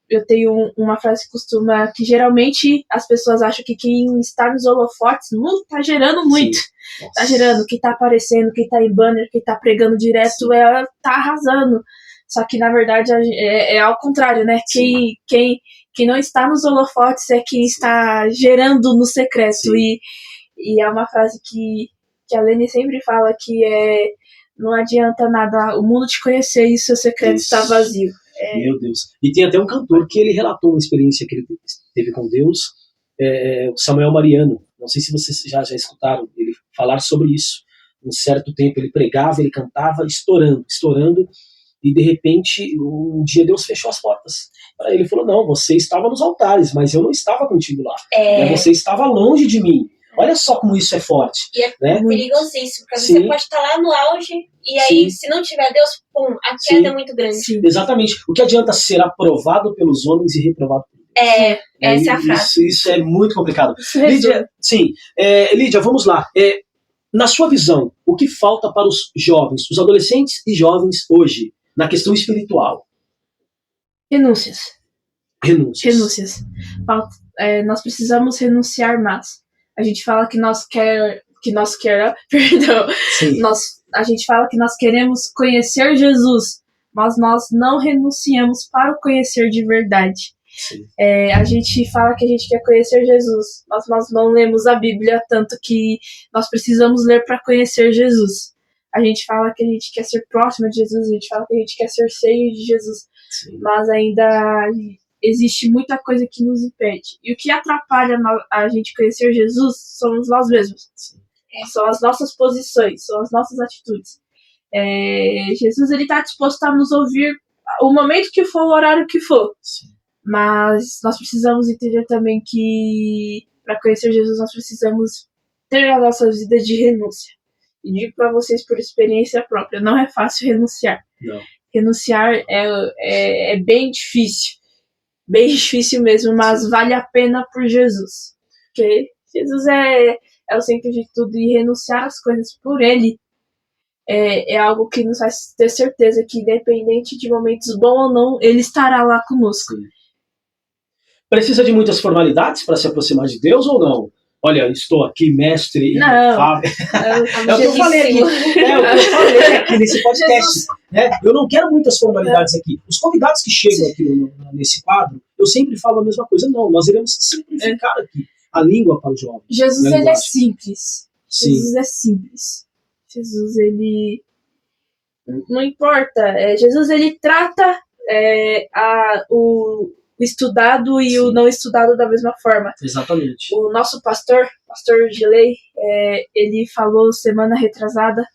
eu tenho uma frase que costuma, que geralmente as pessoas acham que quem está nos holofotes não está gerando muito. Está gerando, quem está aparecendo, quem está em banner, quem está pregando direto, está arrasando. Só que na verdade é ao contrário, né? Quem não está nos holofotes é quem está gerando no secreto. E é uma frase que a Leni sempre fala, que não adianta nada o mundo te conhecer e seu secreto está vazio. Meu Deus. E tem até um cantor que ele relatou uma experiência que ele teve com Deus, o Samuel Mariano. Não sei se vocês já escutaram ele falar sobre isso. Um certo tempo ele pregava, ele cantava, estourando, e de repente um dia Deus fechou as portas. Para ele falou: não, você estava nos altares, mas eu não estava contigo lá. Você estava longe de mim. Olha só como isso é forte. E é né? perigosíssimo, porque você pode estar lá no auge, e aí, se não tiver Deus, a queda é muito grande. Sim. Exatamente. O que adianta ser aprovado pelos homens e reprovado por Deus? Essa é a frase. Isso é muito complicado. Lídia, Lídia, vamos lá. Na sua visão, o que falta para os jovens, os adolescentes e jovens hoje, na questão espiritual? Renúncias. Renúncias. Nós precisamos renunciar mais. A gente fala que a gente fala que nós queremos conhecer Jesus, mas nós não renunciamos para o conhecer de verdade. A gente fala que a gente quer conhecer Jesus, mas nós não lemos a Bíblia, tanto que nós precisamos ler para conhecer Jesus. A gente fala que a gente quer ser próximo de Jesus, a gente fala que a gente quer ser cheio de Jesus, mas ainda existe muita coisa que nos impede. E o que atrapalha a gente conhecer Jesus somos nós mesmos. São as nossas posições, são as nossas atitudes. Jesus está disposto a nos ouvir o momento que for, o horário que for. Mas nós precisamos entender também que para conhecer Jesus nós precisamos ter a nossa vida de renúncia. E digo para vocês por experiência própria, não é fácil renunciar. Não. Renunciar é bem difícil. Bem difícil mesmo, mas vale a pena por Jesus. Porque Jesus é o centro de tudo, e renunciar às coisas por Ele é algo que nos faz ter certeza que, independente de momentos bons ou não, Ele estará lá conosco. Precisa de muitas formalidades para se aproximar de Deus ou não? Olha, estou aqui, mestre. Não. É o que eu falei aqui nesse podcast. Eu não quero muitas formalidades aqui. Os convidados que chegam aqui nesse quadro, eu sempre falo a mesma coisa. Não, nós iremos simplificar aqui a língua para os jovens. Jesus, ele é simples. Sim. Jesus é simples. Jesus, ele... Não importa. Jesus, ele trata o estudado e o não estudado da mesma forma. Exatamente. O nosso pastor Gilei, ele falou semana retrasada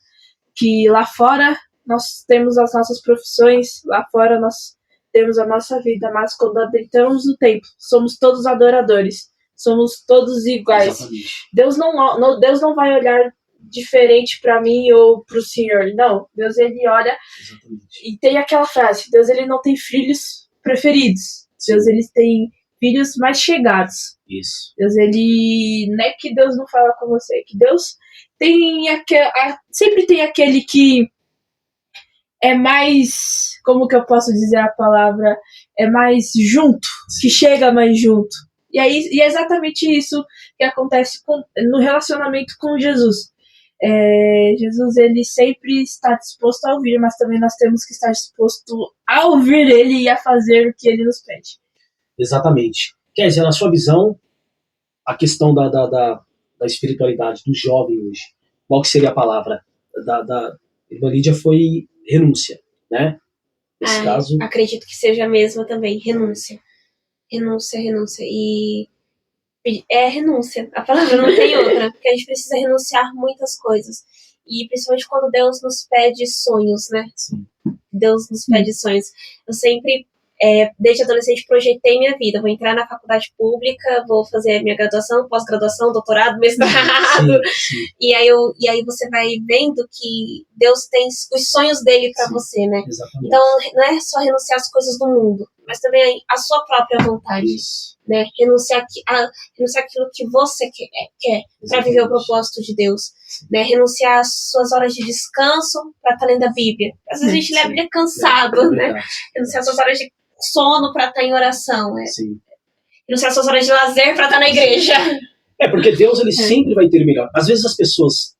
que lá fora nós temos as nossas profissões, lá fora nós temos a nossa vida, mas quando adentramos no templo, somos todos adoradores, somos todos iguais. Deus não vai olhar diferente para mim ou para o Senhor, não. Deus, ele olha. Exatamente. E tem aquela frase: Deus, ele não tem filhos preferidos. Deus, ele tem filhos mais chegados. Isso. Deus, ele... Não é que Deus não fala com você, é que Deus tem sempre tem aquele que é mais... Como que eu posso dizer a palavra? É mais junto, que chega mais junto. E é exatamente isso que acontece no relacionamento com Jesus. Jesus, ele sempre está disposto a ouvir, mas também nós temos que estar disposto a ouvir ele e a fazer o que ele nos pede. Exatamente. Quer dizer, na sua visão, a questão da espiritualidade do jovem hoje, qual que seria a palavra? Da irmã Lídia foi renúncia, né? Nesse caso... Acredito que seja a mesma também, renúncia. Renúncia. E renúncia. A palavra não tem outra, porque a gente precisa renunciar muitas coisas. E principalmente quando Deus nos pede sonhos, né? Sim. Deus nos pede sonhos. Eu sempre, desde adolescente, projetei minha vida. Vou entrar na faculdade pública, vou fazer minha graduação, pós-graduação, doutorado, mestrado. Sim. E aí você vai vendo que Deus tem os sonhos dele para você, né? Exatamente. Então, não é só renunciar às coisas do mundo, mas também a sua própria vontade. Isso. Né? Renunciar àquilo que você quer para viver o propósito de Deus. Né? Renunciar às suas horas de descanso para estar lendo a Bíblia. Às vezes a gente lê a Bíblia cansado, né? Renunciar às suas horas de sono para estar em oração. Sim. Renunciar às suas horas de lazer para estar na igreja. Porque Deus, ele sempre vai ter o melhor. Às vezes as pessoas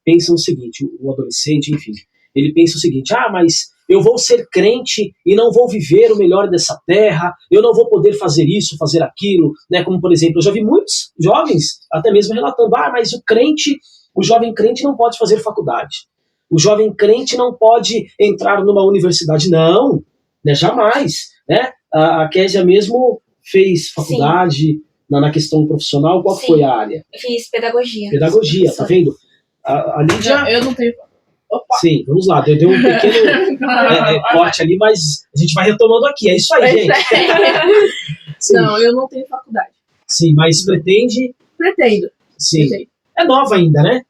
pensam o seguinte, o adolescente, enfim, ele pensa o seguinte: mas eu vou ser crente e não vou viver o melhor dessa terra, eu não vou poder fazer isso, fazer aquilo, né? Como, por exemplo, eu já vi muitos jovens até mesmo relatando: mas o jovem crente não pode fazer faculdade, o jovem crente não pode entrar numa universidade. Não, né? Jamais, né? A Késia mesmo fez faculdade na questão profissional. Qual Sim. foi a área? Eu fiz pedagogia. Pedagogia, tá vendo? A Lídia... Eu não tenho... Opa! Sim, vamos lá, deu um pequeno corte ali, mas a gente vai retomando aqui, é isso aí, gente. Sim. Não, eu não tenho faculdade. Sim, mas pretende... Pretendo. Sim. Pretendo. É nova ainda, né?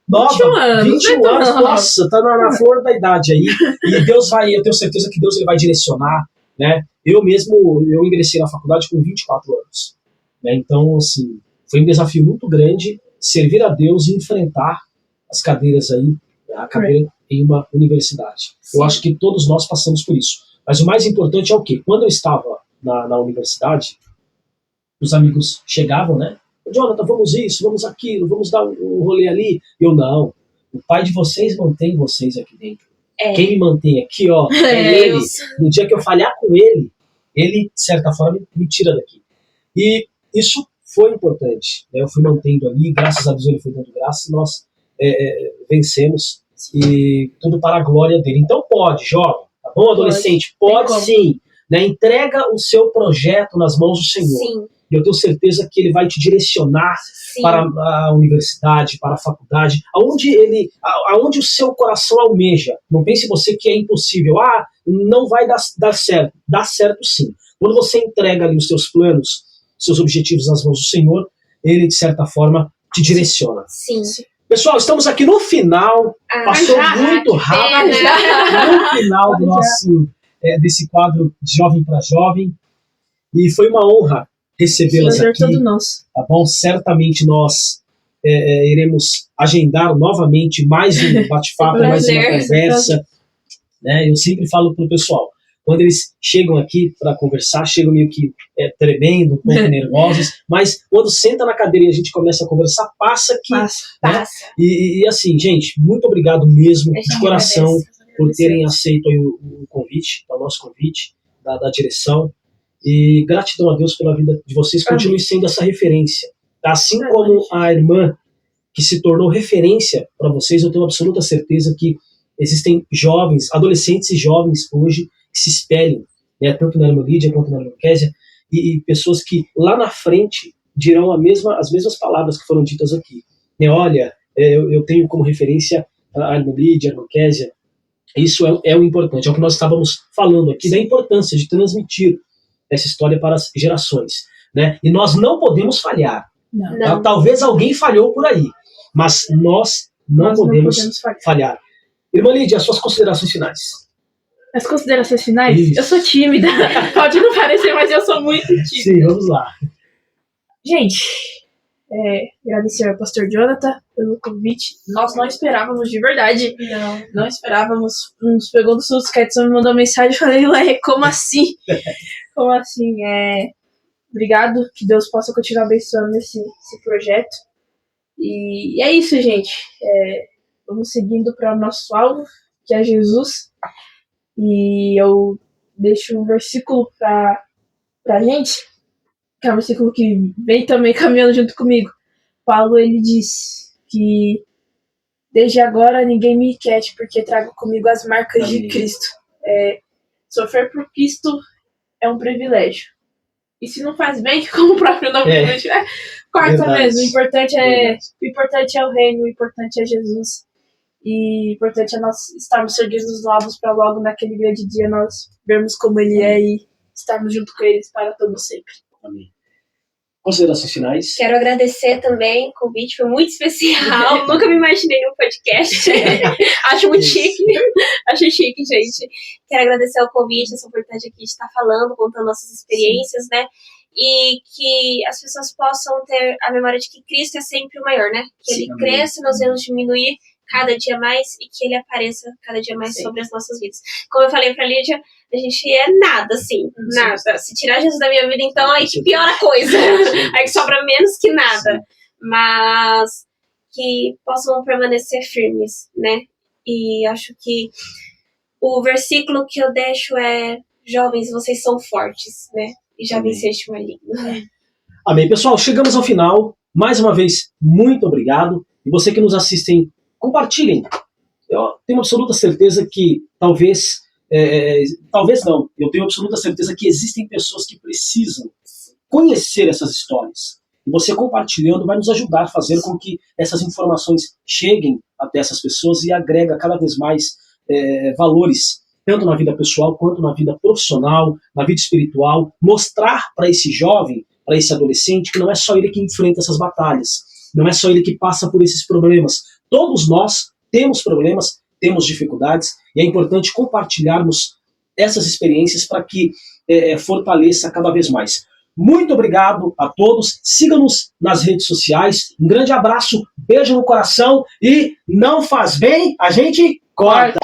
Nova, 21 anos, 21 né? anos, nossa, tá na flor da idade aí. E Deus vai, eu tenho certeza que Deus ele vai direcionar, né? Eu ingressei na faculdade com 24 anos. Né? Então, assim, foi um desafio muito grande servir a Deus e enfrentar as cadeiras aí, a cadeira em uma universidade. Sim. Eu acho que todos nós passamos por isso. Mas o mais importante é o quê? Quando eu estava na universidade, os amigos chegavam, né? Jonathan, vamos isso, vamos aquilo, vamos dar um rolê ali. Eu, não. O pai de vocês mantém vocês aqui dentro. Quem me mantém aqui, ó, é ele. No dia que eu falhar com ele, de certa forma, me tira daqui. E isso foi importante. Né? Eu fui mantendo ali, graças a Deus ele foi dando graça, e nós vencemos. E tudo para a glória dele. Então pode, jovem, tá bom, adolescente? Pode sim. Né? Entrega o seu projeto nas mãos do Senhor. Sim. E eu tenho certeza que ele vai te direcionar Sim. para a universidade, para a faculdade, aonde o seu coração almeja. Não pense você que é impossível. Não vai dar certo. Dá certo sim. Quando você entrega ali os seus planos, seus objetivos nas mãos do Senhor, ele, de certa forma, te direciona. Sim. Pessoal, estamos aqui no final. Passou muito rápido. No final do nosso desse quadro de Jovem para Jovem. E foi uma honra recebê-las aqui, todo nosso. Tá bom? Certamente nós iremos agendar novamente mais um bate-papo, mais uma conversa. Né? Eu sempre falo pro pessoal, quando eles chegam aqui para conversar, chegam meio que tremendo, um pouco nervosos, mas quando senta na cadeira e a gente começa a conversar, passa aqui. Passa. E assim, gente, muito obrigado mesmo, de coração, por terem aceito aí o convite, o nosso convite da direção. E gratidão a Deus pela vida de vocês, continue sendo essa referência. Assim como a irmã que se tornou referência para vocês, eu tenho absoluta certeza que existem jovens, adolescentes e jovens hoje que se espelham, né, tanto na irmã Lídia quanto na irmã Késia, e pessoas que lá na frente dirão as mesmas palavras que foram ditas aqui. Olha, eu tenho como referência a irmã Lídia, a irmã Késia. Isso é o importante, é o que nós estávamos falando aqui, da importância de transmitir essa história para as gerações, né? E nós não podemos falhar. Não. Talvez alguém falhou por aí, mas nós não podemos falhar. Irmã Lídia, as suas considerações finais. As considerações finais? Isso. Eu sou tímida. Pode não parecer, mas eu sou muito tímida. Sim, vamos lá. Gente, agradecer ao pastor Jonathan pelo convite. Nós não esperávamos de verdade. Não esperávamos. Nos pegou do susto, que a Edson me mandou mensagem e falei, ué, como assim? Como assim? Obrigado, que Deus possa continuar abençoando esse projeto. E é isso, gente. Vamos seguindo para o nosso alvo, que é Jesus. E eu deixo um versículo pra gente, que é um versículo que vem também caminhando junto comigo. Paulo, ele diz que desde agora ninguém me inquiete, porque trago comigo as marcas de Cristo. Sofrer por Cristo é um privilégio. E se não faz bem, como o próprio nome diz, corta Verdade. mesmo. O importante é o reino, o importante é Jesus. E o importante é nós estarmos seguidos novos para logo naquele grande dia nós vermos como ele é e estarmos junto com eles para todo sempre. Amém. Considerações finais? Quero agradecer também, o convite foi muito especial. Nunca me imaginei num podcast. Acho muito chique. Acho chique, gente. Quero agradecer o convite, essa oportunidade aqui de estar falando, contando nossas experiências, né? E que as pessoas possam ter a memória de que Cristo é sempre o maior, né? Que ele cresça, nós vamos diminuir cada dia mais e que ele apareça cada dia mais sobre as nossas vidas. Como eu falei pra Lídia, a gente é nada, assim, nada. Se tirar Jesus da minha vida, então aí que piora a coisa. Aí que sobra menos que nada. Mas que possam permanecer firmes, né? E acho que o versículo que eu deixo é: jovens, vocês são fortes, né? E já venceste o maligno. Amém. Pessoal, chegamos ao final. Mais uma vez, muito obrigado. E você que nos assistem, compartilhem. Eu tenho absoluta certeza que talvez talvez não, eu tenho absoluta certeza que existem pessoas que precisam conhecer essas histórias. E você compartilhando vai nos ajudar a fazer com que essas informações cheguem até essas pessoas e agrega cada vez mais valores, tanto na vida pessoal quanto na vida profissional, na vida espiritual, mostrar para esse jovem, para esse adolescente, que não é só ele que enfrenta essas batalhas, não é só ele que passa por esses problemas. Todos nós temos problemas, temos dificuldades, e é importante compartilharmos essas experiências para que fortaleça cada vez mais. Muito obrigado a todos, siga-nos nas redes sociais, um grande abraço, beijo no coração e não faz bem, a gente corta!